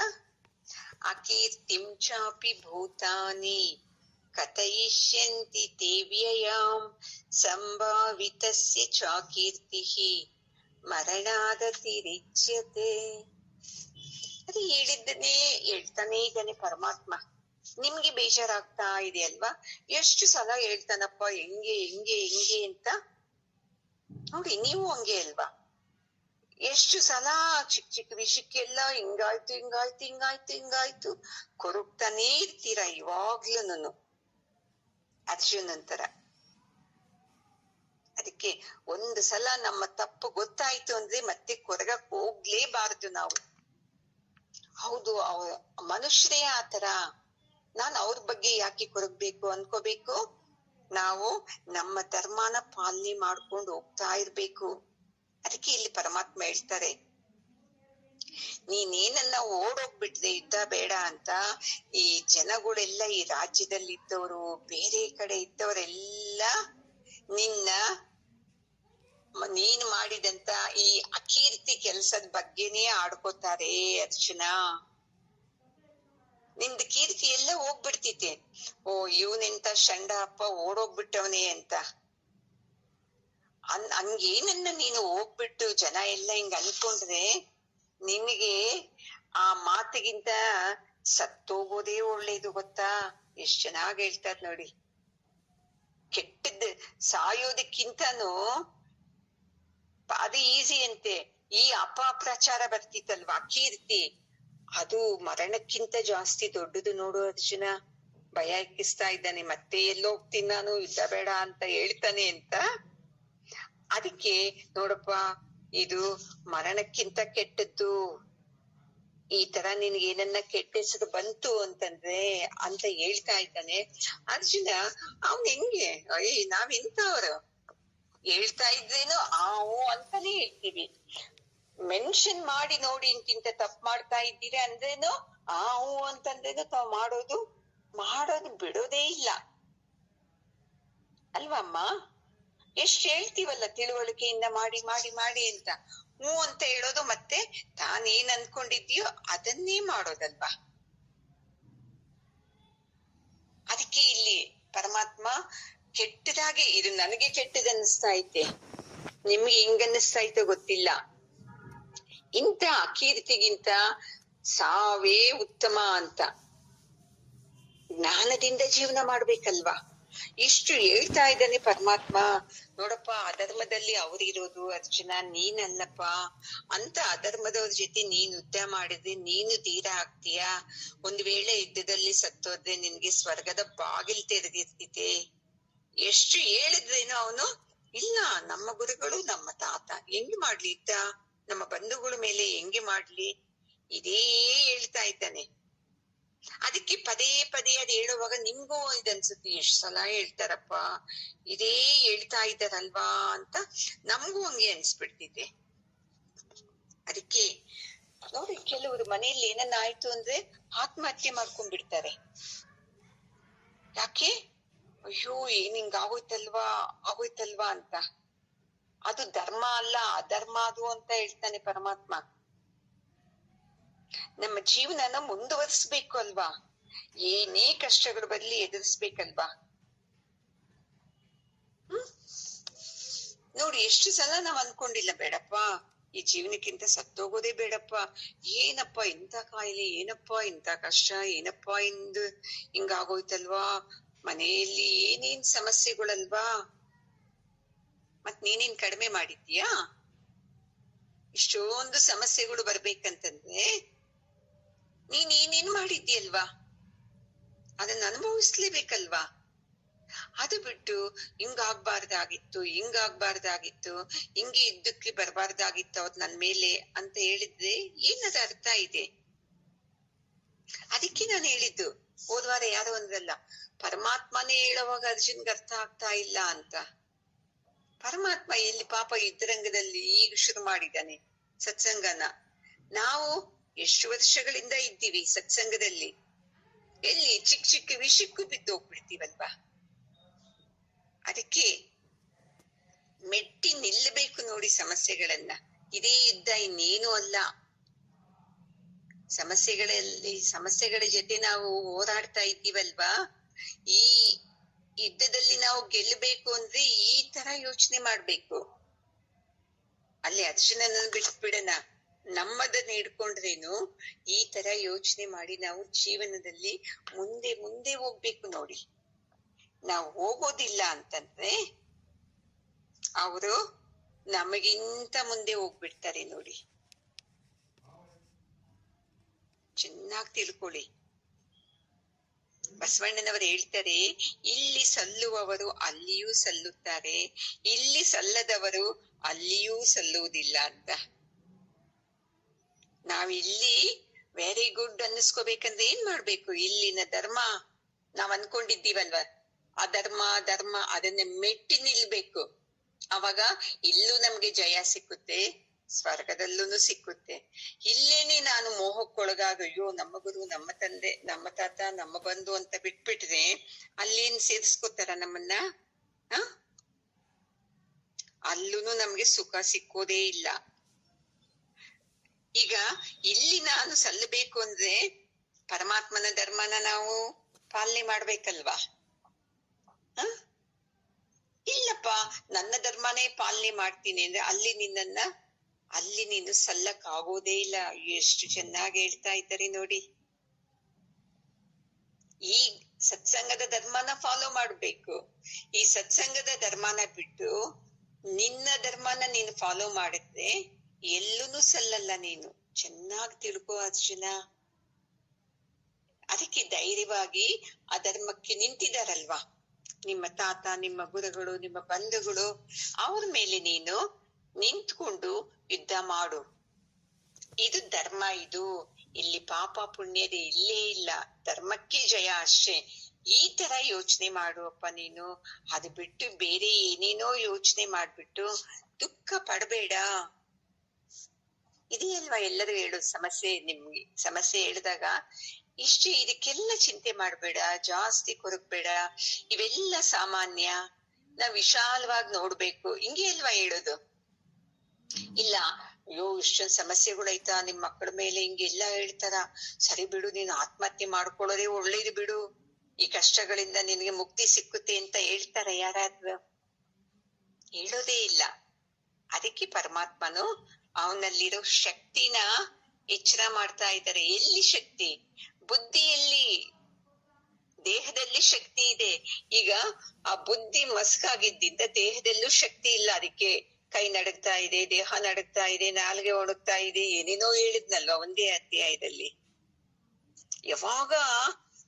ಅಕೀರ್ತಿಂ ಚಾಪಿ ಭೂತಾನಿ ಕಥಯಿಷ್ಯಂತಿ ತೇ ವ್ಯಯಾಂ ಸಂಭಾವಿತಸ್ಯ ಚಾಕೀರ್ತಿಃ ಮರಣಾದತಿರಿಚ್ಯತೆ. ಅದೇ ಹೇಳಿದ್ದನ್ನೇ ಹೇಳ್ತಾನೆ ಇದ್ದಾನೆ ಪರಮಾತ್ಮ. ನಿಮ್ಗೆ ಬೇಜಾರಾಗ್ತಾ ಇದೆ ಅಲ್ವಾ? ಎಷ್ಟು ಸಲ ಹೇಳ್ತಾನಪ್ಪ ಹೆಂಗೆ ಹೆಂಗೆ ಹೆಂಗೆ ಅಂತ. ನೋಡಿ ನೀವು ಹಂಗೆ ಅಲ್ವಾ? ಎಷ್ಟು ಸಲ ಚಿಕ್ಕ ಚಿಕ್ಕ ವಿಷಯಕ್ಕೆಲ್ಲ ಹಿಂಗಾಯ್ತು ಹಿಂಗಾಯ್ತು ಹಿಂಗಾಯ್ತು ಹಿಂಗಾಯ್ತು ಕೊರಗ್ತಾನೇ ಇರ್ತೀರಾ ಇವಾಗ್ಲೂನು ಅರ್ಜುನನ್ ತರ. ಅದಕ್ಕೆ ಒಂದು ಸಲ ನಮ್ಮ ತಪ್ಪು ಗೊತ್ತಾಯ್ತು ಅಂದ್ರೆ ಮತ್ತೆ ಕೊರಗಕ್ ಹೋಗ್ಲೇಬಾರದು ನಾವು. ಹೌದು, ಮನುಷ್ಯರೇ ಆತರ, ನಾನ್ ಅವ್ರ ಬಗ್ಗೆ ಯಾಕೆ ಕೊರಗ್ಬೇಕು ಅನ್ಕೋಬೇಕು? ನಾವು ನಮ್ಮ ಧರ್ಮನ ಪಾಲನೆ ಮಾಡ್ಕೊಂಡು ಹೋಗ್ತಾ ಇರ್ಬೇಕು. ಅದಕ್ಕೆ ಇಲ್ಲಿ ಪರಮಾತ್ಮ ಹೇಳ್ತಾರೆ, ನೀನೇನನ್ನ ಓಡೋಗ್ಬಿಟ್ರೆ ಯುದ್ಧ ಬೇಡ ಅಂತ ಈ ಜನಗಳೆಲ್ಲ, ಈ ರಾಜ್ಯದಲ್ಲಿ ಇದ್ದವರು ಬೇರೆ ಕಡೆ ಇದ್ದವರೆಲ್ಲ ನೀನ್ ಮಾಡಿದಂತ ಈ ಅಕೀರ್ತಿ ಕೆಲ್ಸದ ಬಗ್ಗೆನೇ ಆಡ್ಕೋತಾರೆ ಅರ್ಜುನ. ನಿಂದ ಕೀರ್ತಿ ಎಲ್ಲ ಹೋಗ್ಬಿಡ್ತಿತೆ. ಓ ಇವನೆಂತ ಷಂಡ ಅಪ್ಪ ಓಡೋಗ್ಬಿಟ್ಟವನೇ ಅಂತ. ಹಂಗೇನನ್ನ ನೀನು ಹೋಗ್ಬಿಟ್ಟು ಜನ ಎಲ್ಲ ಹಿಂಗ ಅನ್ಕೊಂಡ್ರೆ ನಿನಗೆ ಆ ಮಾತಿಗಿಂತ ಸತ್ತೋಗೋದೇ ಒಳ್ಳೇದು ಗೊತ್ತಾ? ಎಷ್ಟ್ ಚೆನ್ನಾಗ್ ಹೇಳ್ತಾರ ನೋಡಿ. ಕೆಟ್ಟದ್ ಸಾಯೋದಕ್ಕಿಂತನೂ ಅದು ಈಸಿ ಅಂತೆ. ಈ ಅಪಪ್ರಚಾರ ಬರ್ತಿತ್ತಲ್ವಾ, ಕೀರ್ತಿ, ಅದು ಮರಣಕ್ಕಿಂತ ಜಾಸ್ತಿ ದೊಡ್ಡದು ನೋಡು ಅರ್ಜುನ. ಭಯ ಎಕ್ಕಿಸ್ತಾ ಇದ್ದಾನೆ, ಮತ್ತೆ ಎಲ್ಲೋಗ್ತೀನಿ ನಾನು, ಯುದ್ಧ ಬೇಡ ಅಂತ ಹೇಳ್ತಾನೆ ಅಂತ. ಅದಕ್ಕೆ ನೋಡಪ್ಪ, ಇದು ಮರಣಕ್ಕಿಂತ ಕೆಟ್ಟದ್ದು. ಈ ತರ ನಿನ್ಗೆ ಏನನ್ನ ಕೆಟ್ಟ ಹೆಸರು ಬಂತು ಅಂತಂದ್ರೆ ಅಂತ ಹೇಳ್ತಾ ಇದ್ದಾನೆ ಅರ್ಜುನ. ಅವ್ನ್ ಹೆಂಗೆ, ನಾವೆಂತವ್ರು ಹೇಳ್ತಾ ಇದ್ರೇನು ಆವು ಅಂತಾನೆ ಹೇಳ್ತೀವಿ. ಮೆನ್ಷನ್ ಮಾಡಿ ನೋಡಿ ಇಂತಿಂತ ತಪ್ಪು ಮಾಡ್ತಾ ಇದ್ದೀರಾ ಅಂದ್ರೇನು ಆವು ಅಂತಂದ್ರೇನು ತಾವ್ ಮಾಡೋದು ಬಿಡೋದೇ ಇಲ್ಲ ಅಲ್ವಮ್ಮ? ಎಷ್ಟ್ ಹೇಳ್ತೀವಲ್ಲ ತಿಳುವಳಿಕೆಯಿಂದ ಮಾಡಿ ಮಾಡಿ ಮಾಡಿ ಅಂತ. ಹ್ಞೂ ಅಂತ ಹೇಳೋದು, ಮತ್ತೆ ತಾನೇನ್ ಅನ್ಕೊಂಡಿದ್ಯೋ ಅದನ್ನೇ ಮಾಡೋದಲ್ವಾ? ಅದಕ್ಕೆ ಇಲ್ಲಿ ಪರಮಾತ್ಮ ಕೆಟ್ಟದಾಗೆ, ಇದು ನನಗೆ ಕೆಟ್ಟದ್ ಅನ್ನಿಸ್ತಾ ಐತೆ, ನಿಮ್ಗೆ ಹೆಂಗ್ ಅನ್ನಿಸ್ತಾ ಐತೆ ಗೊತ್ತಿಲ್ಲ. ಇಂಥ ಅಕೀರ್ತಿಗಿಂತ ಸಾವೇ ಉತ್ತಮ ಅಂತ ಜ್ಞಾನದಿಂದ ಜೀವನ ಮಾಡ್ಬೇಕಲ್ವಾ? ಇಷ್ಟು ಹೇಳ್ತಾ ಇದ್ದಾನೆ ಪರಮಾತ್ಮ. ನೋಡಪ್ಪ, ಅಧರ್ಮದಲ್ಲಿ ಅವ್ರಿರೋದು ಅರ್ಜುನ, ನೀನಲ್ಲಪ್ಪ ಅಂತ. ಅಧರ್ಮದವ್ರ ಜೊತೆ ನೀನ್ ಯುದ್ಧ ಮಾಡಿದ್ರೆ ನೀನು ತೀರ ಆಗ್ತೀಯ. ಒಂದ್ ವೇಳೆ ಯುದ್ಧದಲ್ಲಿ ಸತ್ತೋದ್ರೆ ನಿನ್ಗೆ ಸ್ವರ್ಗದ ಬಾಗಿಲ್ ತೆರೆದಿರ್ತಿತೆ. ಎಷ್ಟು ಹೇಳಿದ್ರೇನು ಅವನು ಇಲ್ಲ, ನಮ್ಮ ಗುರುಗಳು ನಮ್ಮ ತಾತ ಹೆಂಗ್ ಮಾಡ್ಲಿ ಯುದ್ಧ, ನಮ್ಮ ಬಂಧುಗಳ ಮೇಲೆ ಹೆಂಗೆ ಮಾಡ್ಲಿ, ಇದೇ ಹೇಳ್ತಾ ಇದ್ದಾನೆ. ಅದಕ್ಕೆ ಪದೇ ಪದೇ ಅದ್ ಹೇಳುವಾಗ ನಿಮ್ಗೂ ಇದನ್ಸುತ್ತೆ, ಎಷ್ಟ್ ಸಲ ಹೇಳ್ತಾರಪ್ಪ, ಇದೇ ಹೇಳ್ತಾ ಇದ್ದಾರಲ್ವಾ ಅಂತ ನಮ್ಗೂ ಹಂಗೆ ಅನ್ಸ್ಬಿಡ್ತಿದೆ. ಅದಕ್ಕೆ ನೋಡಿ, ಕೆಲವರು ಮನೆಯಲ್ಲಿ ಏನನ್ನ ಆಯ್ತು ಅಂದ್ರೆ ಆತ್ಮಹತ್ಯೆ ಮಾಡ್ಕೊಂಡ್ಬಿಡ್ತಾರೆ. ಯಾಕೆ? ಅಯ್ಯೋ ಏನ್ ಹಿಂಗ ಆಗೋಯ್ತಲ್ವಾ ಅಂತ. ಅದು ಧರ್ಮ ಅಲ್ಲ, ಅಧರ್ಮ ಅದು ಅಂತ ಹೇಳ್ತಾನೆ ಪರಮಾತ್ಮ. ನಮ್ಮ ಜೀವನನ ಮುಂದುವರಿಸ್ಬೇಕು ಅಲ್ವಾ? ಏನೇ ಕಷ್ಟಗಳು ಬರ್ಲಿ ಎದುರಿಸ್ಬೇಕಲ್ವಾ? ನೋಡಿ, ಎಷ್ಟು ಸಲ ನಾವ್ ಅನ್ಕೊಂಡಿಲ್ಲ, ಬೇಡಪ್ಪ ಈ ಜೀವನಕ್ಕಿಂತ ಸತ್ತೋಗೋದೇ ಬೇಡಪ್ಪ, ಏನಪ್ಪ ಇಂಥ ಕಾಯಿಲೆ, ಏನಪ್ಪಾ ಇಂಥ ಕಷ್ಟ, ಏನಪ್ಪಾ ಹಿಂಗಾಗೋಯ್ತಲ್ವಾ, ಮನೆಯಲ್ಲಿ ಏನೇನ್ ಸಮಸ್ಯೆಗಳಲ್ವಾ. ಮತ್ ನೀನೇನ್ ಕಡಿಮೆ ಮಾಡಿದ್ಯಾ? ಇಷ್ಟೊಂದು ಸಮಸ್ಯೆಗಳು ಬರ್ಬೇಕಂತಂದ್ರೆ ನೀನ್ ಏನೇನ್ ಮಾಡಿದ್ಯಲ್ವಾ, ಅದನ್ನ ಅನುಭವಿಸ್ಲೇಬೇಕಲ್ವಾ? ಅದು ಬಿಟ್ಟು ಹಿಂಗಾಗ್ಬಾರ್ದಾಗಿತ್ತು, ಹಿಂಗೆ ಇದ್ದಕ್ಕೆ ಬರ್ಬಾರ್ದಾಗಿತ್ತು ಅವತ್ ನನ್ ಮೇಲೆ ಅಂತ ಹೇಳಿದ್ರೆ ಏನದ ಅರ್ಥ ಇದೆ? ಅದಕ್ಕೆ ನಾನು ಹೇಳಿದ್ದು ಹೋದ್ವಾರ ಯಾರೋ ಒಂದ್ರಲ್ಲ, ಪರಮಾತ್ಮನೇ ಹೇಳುವಾಗ ಅರ್ಜುನ್ಗೆ ಅರ್ಥ ಆಗ್ತಾ ಇಲ್ಲ ಅಂತ. ಪರಮಾತ್ಮ ಇಲ್ಲಿ ಪಾಪ ಯುದ್ಧರಂಗದಲ್ಲಿ ಈಗ ಶುರು ಮಾಡಿದ್ದಾನೆ ಸತ್ಸಂಗನ. ನಾವು ಎಷ್ಟು ವರ್ಷಗಳಿಂದ ಇದ್ದೀವಿ ಸತ್ಸಂಗದಲ್ಲಿ, ಎಲ್ಲಿ ಚಿಕ್ಕ ಚಿಕ್ಕ ವಿಷಯಕ್ಕೂ ಬಿದ್ದು ಹೋಗ್ಬಿಡ್ತೀವಲ್ವಾ. ಅದಕ್ಕೆ ಮೆಟ್ಟಿ ನಿಲ್ಲಬೇಕು ನೋಡಿ ಸಮಸ್ಯೆಗಳನ್ನ. ಇದೇ ಯುದ್ಧ, ಇನ್ನೇನು ಅಲ್ಲ. ಸಮಸ್ಯೆಗಳ ಜೊತೆ ನಾವು ಹೋರಾಡ್ತಾ ಇದ್ದೀವಲ್ವಾ. ಈ ಯುದ್ಧದಲ್ಲಿ ನಾವು ಗೆಲ್ಲಬೇಕು ಅಂದ್ರೆ ಈ ತರ ಯೋಚನೆ ಮಾಡ್ಬೇಕು. ಅಲ್ಲಿ ಅರ್ಜುನನ ಬಿಟ್ಬಿಡೋಣ, ನಮ್ಮದನ್ನ ಹಿಡ್ಕೊಂಡ್ರೇನು ಈ ತರ ಯೋಚನೆ ಮಾಡಿ ನಾವು ಜೀವನದಲ್ಲಿ ಮುಂದೆ ಮುಂದೆ ಹೋಗ್ಬೇಕು ನೋಡಿ. ನಾವು ಹೋಗೋದಿಲ್ಲ ಅಂತಂದ್ರೆ ಅವರು ನಮಗಿಂತ ಮುಂದೆ ಹೋಗ್ಬಿಡ್ತಾರೆ ನೋಡಿ. ಚೆನ್ನಾಗಿ ತಿಳ್ಕೊಳ್ಳಿ. ಬಸವಣ್ಣನವರು ಹೇಳ್ತಾರೆ, ಇಲ್ಲಿ ಸಲ್ಲುವವರು ಅಲ್ಲಿಯೂ ಸಲ್ಲುತ್ತಾರೆ, ಇಲ್ಲಿ ಸಲ್ಲದವರು ಅಲ್ಲಿಯೂ ಸಲ್ಲುವುದಿಲ್ಲ ಅಂತ. ನಾವಿಲ್ಲಿ ವೆರಿ ಗುಡ್ ಅನ್ನಿಸ್ಕೋಬೇಕಂದ್ರೆ ಏನ್ ಮಾಡ್ಬೇಕು? ಇಲ್ಲಿನ ಧರ್ಮ ನಾವ್ ಅನ್ಕೊಂಡಿದ್ದೀವಲ್ವ, ಆ ಧರ್ಮ ಅದನ್ನ ಮೆಟ್ಟಿ ನಿಲ್ಬೇಕು. ಅವಾಗ ಇಲ್ಲೂ ನಮ್ಗೆ ಜಯ ಸಿಕ್ಕುತ್ತೆ, ಸ್ವರ್ಗದಲ್ಲೂ ಸಿಕ್ಕುತ್ತೆ. ಇಲ್ಲೇನೆ ನಾನು ಮೋಹಕ್ಕೊಳಗಾಗ ಅಯ್ಯೋ ನಮ್ಮ ಗುರು, ನಮ್ಮ ತಂದೆ, ನಮ್ಮ ತಾತ, ನಮ್ಮ ಬಂಧು ಅಂತ ಬಿಟ್ಬಿಟ್ರೆ ಅಲ್ಲೇನ್ ಸೇರಿಸ್ಕೋತಾರ ನಮ್ಮನ್ನ? ಅಲ್ಲೂ ನಮ್ಗೆ ಸುಖ ಸಿಕ್ಕೋದೇ ಇಲ್ಲ. ಈಗ ಇಲ್ಲಿ ನಾನು ಸಲ್ಲಬೇಕು ಅಂದ್ರೆ ಪರಮಾತ್ಮನ ಧರ್ಮನ ನಾವು ಪಾಲನೆ ಮಾಡ್ಬೇಕಲ್ವಾ? ಇಲ್ಲಪ್ಪ ನನ್ನ ಧರ್ಮನೇ ಪಾಲನೆ ಮಾಡ್ತೀನಿ ಅಂದ್ರೆ ಅಲ್ಲಿ ನೀನು ಸಲ್ಲಕ್ ಆಗೋದೇ ಇಲ್ಲ. ಎಷ್ಟು ಚೆನ್ನಾಗಿ ಹೇಳ್ತಾ ಇದ್ದಾರೆ ನೋಡಿ. ಈ ಸತ್ಸಂಗದ ಧರ್ಮನ ಫಾಲೋ ಮಾಡ್ಬೇಕು. ಈ ಸತ್ಸಂಗದ ಧರ್ಮನ ಬಿಟ್ಟು ನಿನ್ನ ಧರ್ಮನ ನೀನು ಫಾಲೋ ಮಾಡಿದ್ರೆ ಎಲ್ಲೂ ಸಲ್ಲಲ್ಲ ನೀನು. ಚೆನ್ನಾಗಿ ತಿಳ್ಕೋ ಅರ್ಜುನ. ಅದಕ್ಕೆ ಧೈರ್ಯವಾಗಿ ಆ ಧರ್ಮಕ್ಕೆ ನಿಂತಿದಾರಲ್ವಾ ನಿಮ್ಮ ತಾತ, ನಿಮ್ಮ ಗುರುಗಳು, ನಿಮ್ಮ ಬಂಧುಗಳು, ಅವ್ರ ಮೇಲೆ ನೀನು ನಿಂತ್ಕೊಂಡು ಯುದ್ಧ ಮಾಡು. ಇದು ಧರ್ಮ. ಇದು ಇಲ್ಲಿ ಪಾಪ ಪುಣ್ಯದ ಇಲ್ಲೇ ಇಲ್ಲ, ಧರ್ಮಕ್ಕೆ ಜಯ ಅಷ್ಟೇ. ಈ ತರ ಯೋಚನೆ ಮಾಡುವಪ್ಪ ನೀನು. ಅದು ಬಿಟ್ಟು ಬೇರೆ ಏನೇನೋ ಯೋಚನೆ ಮಾಡ್ಬಿಟ್ಟು ದುಃಖ ಪಡಬೇಡ. ಇದೇ ಅಲ್ವಾ ಎಲ್ಲರೂ ಹೇಳೋದು ಸಮಸ್ಯೆ. ನಿಮ್ಗೆ ಸಮಸ್ಯೆ ಹೇಳಿದಾಗ ಇಷ್ಟೇ, ಇದಕ್ಕೆಲ್ಲ ಚಿಂತೆ ಮಾಡ್ಬೇಡ, ಜಾಸ್ತಿ ಕೊರಗ್ಬೇಡ, ಇವೆಲ್ಲ ಸಾಮಾನ್ಯ, ನಾವ್ ವಿಶಾಲವಾಗಿ ನೋಡ್ಬೇಕು, ಹಿಂಗೆ ಅಲ್ವಾ ಹೇಳೋದು. ಇಲ್ಲ ಅಯ್ಯೋ ಇಷ್ಟೊಂದ್ ಸಮಸ್ಯೆಗಳೈತಾ ನಿಮ್ ಮಕ್ಕಳ ಮೇಲೆ ಹಿಂಗೆಲ್ಲಾ ಹೇಳ್ತಾರ, ಸರಿ ಬಿಡು, ನೀನು ಆತ್ಮಹತ್ಯೆ ಮಾಡ್ಕೊಳ್ಳೋದೇ ಒಳ್ಳೇದು ಬಿಡು, ಈ ಕಷ್ಟಗಳಿಂದ ನಿನಗೆ ಮುಕ್ತಿ ಸಿಕ್ಕುತ್ತೆ ಅಂತ ಹೇಳ್ತಾರ ಯಾರಾದ್ರೂ? ಹೇಳೋದೇ ಇಲ್ಲ. ಅದಕ್ಕೆ ಪರಮಾತ್ಮನು ಅವನಲ್ಲಿರೋ ಶಕ್ತಿನ ಎಚ್ಚರ ಮಾಡ್ತಾ ಇದ್ದಾರೆ. ಎಲ್ಲಿ ಶಕ್ತಿ? ಬುದ್ಧಿಯಲ್ಲಿ, ದೇಹದಲ್ಲಿ ಶಕ್ತಿ ಇದೆ. ಈಗ ಆ ಬುದ್ಧಿ ಮಸ್ಕಾಗಿದ್ದಿಂದ ದೇಹದಲ್ಲೂ ಶಕ್ತಿ ಇಲ್ಲ. ಅದಕ್ಕೆ ಕೈ ನಡುಗ್ತಾ ಇದೆ, ದೇಹ ನಡುಗ್ತಾ ಇದೆ, ನಾಲ್ಗೆ ಒಣಗ್ತಾ ಇದೆ, ಏನೇನೋ ಹೇಳಿದ್ನಲ್ವ ಒಂದೇ ಅಧ್ಯಾಯದಲ್ಲಿ. ಯಾವಾಗ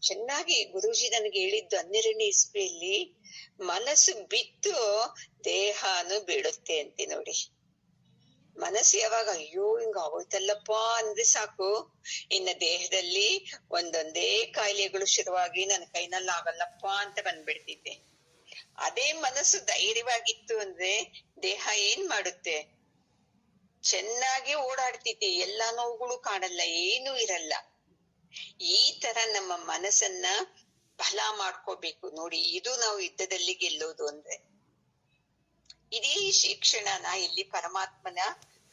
ಚೆನ್ನಾಗಿ ಗುರೂಜಿ ನನಗೆ ಹೇಳಿದ್ದು 12ನೇ ಇಸ್ವಿಯಲ್ಲಿ, ಮನಸ್ಸು ಬಿತ್ತು ದೇಹನು ಬೀಳುತ್ತೆ ಅಂತೆ ನೋಡಿ. ಮನಸ್ಸು ಯಾವಾಗ ಅಯ್ಯೋ ಹಿಂಗ ಆಗೋಯ್ತಲ್ಲಪ್ಪ ಅಂದ್ರೆ ಸಾಕು, ಇನ್ನ ದೇಹದಲ್ಲಿ ಒಂದೊಂದೇ ಕಾಯಿಲೆಗಳು ಶುರುವಾಗಿ ನನ್ನ ಕೈನಲ್ಲಿ ಆಗಲ್ಲಪ್ಪ ಅಂತ ಬಂದ್ಬಿಡ್ತಿದ್ದೆ. ಅದೇ ಮನಸ್ಸು ಧೈರ್ಯವಾಗಿತ್ತು ಅಂದ್ರೆ ದೇಹ ಏನ್ ಮಾಡುತ್ತೆ? ಚೆನ್ನಾಗಿ ಓಡಾಡ್ತಿದ್ದೆ, ಎಲ್ಲಾ ನೋವುಗಳು ಕಾಣಲ್ಲ, ಏನೂ ಇರಲ್ಲ. ಈ ತರ ನಮ್ಮ ಮನಸ್ಸನ್ನ ಬಲ ಮಾಡ್ಕೋಬೇಕು ನೋಡಿ. ಇದು ನಾವು ಯುದ್ಧದಲ್ಲಿ ಗೆಲ್ಲೋದು ಅಂದ್ರೆ. ಇದೇ ಶಿಕ್ಷಣನ ಇಲ್ಲಿ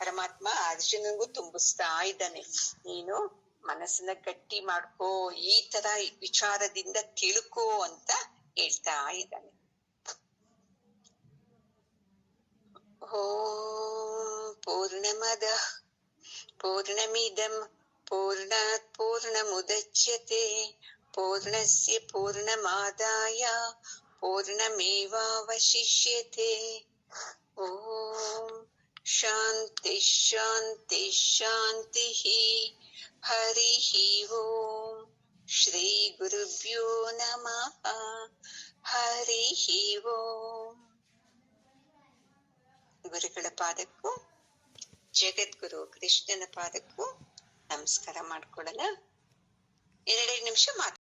ಪರಮಾತ್ಮ ಅರ್ಜುನನಿಗೂ ತುಂಬಿಸ್ತಾ ಇದ್ದಾನೆ. ನೀನು ಮನಸ್ಸನ್ನ ಗಟ್ಟಿ ಮಾಡ್ಕೋ, ಈ ತರ ವಿಚಾರದಿಂದ ತಿಳ್ಕೋ ಅಂತ ಹೇಳ್ತಾ ಇದ್ದಾನೆ. ಓಂ ಪೂರ್ಣಮದಃ ಪೂರ್ಣಮಿದಂ ಪೂರ್ಣಾತ್ ಪೂರ್ಣಮುದಚ್ಯತೆ ಪೂರ್ಣಸ್ಯ ಪೂರ್ಣಮಾದಾಯ ಪೂರ್ಣಮೇವಾವಶಿಷ್ಯತೆ. ಓಂ ಶಾಂತಿ ಶಾಂತಿ ಶಾಂತಿ. ಹರಿ ಓಂ ಶ್ರೀ ಗುರುಭ್ಯೋ ನಮಃ. ಹರಿ ಓಂ. ಗುರುಗಳ ಪಾದಕ್ಕೂ ಜಗದ್ಗುರು ಕೃಷ್ಣನ ಪಾದಕ್ಕೂ ನಮಸ್ಕಾರ ಮಾಡ್ಕೊಳ್ಳೋಣ. 2 ನಿಮಿಷ ಮಾತಾಡ.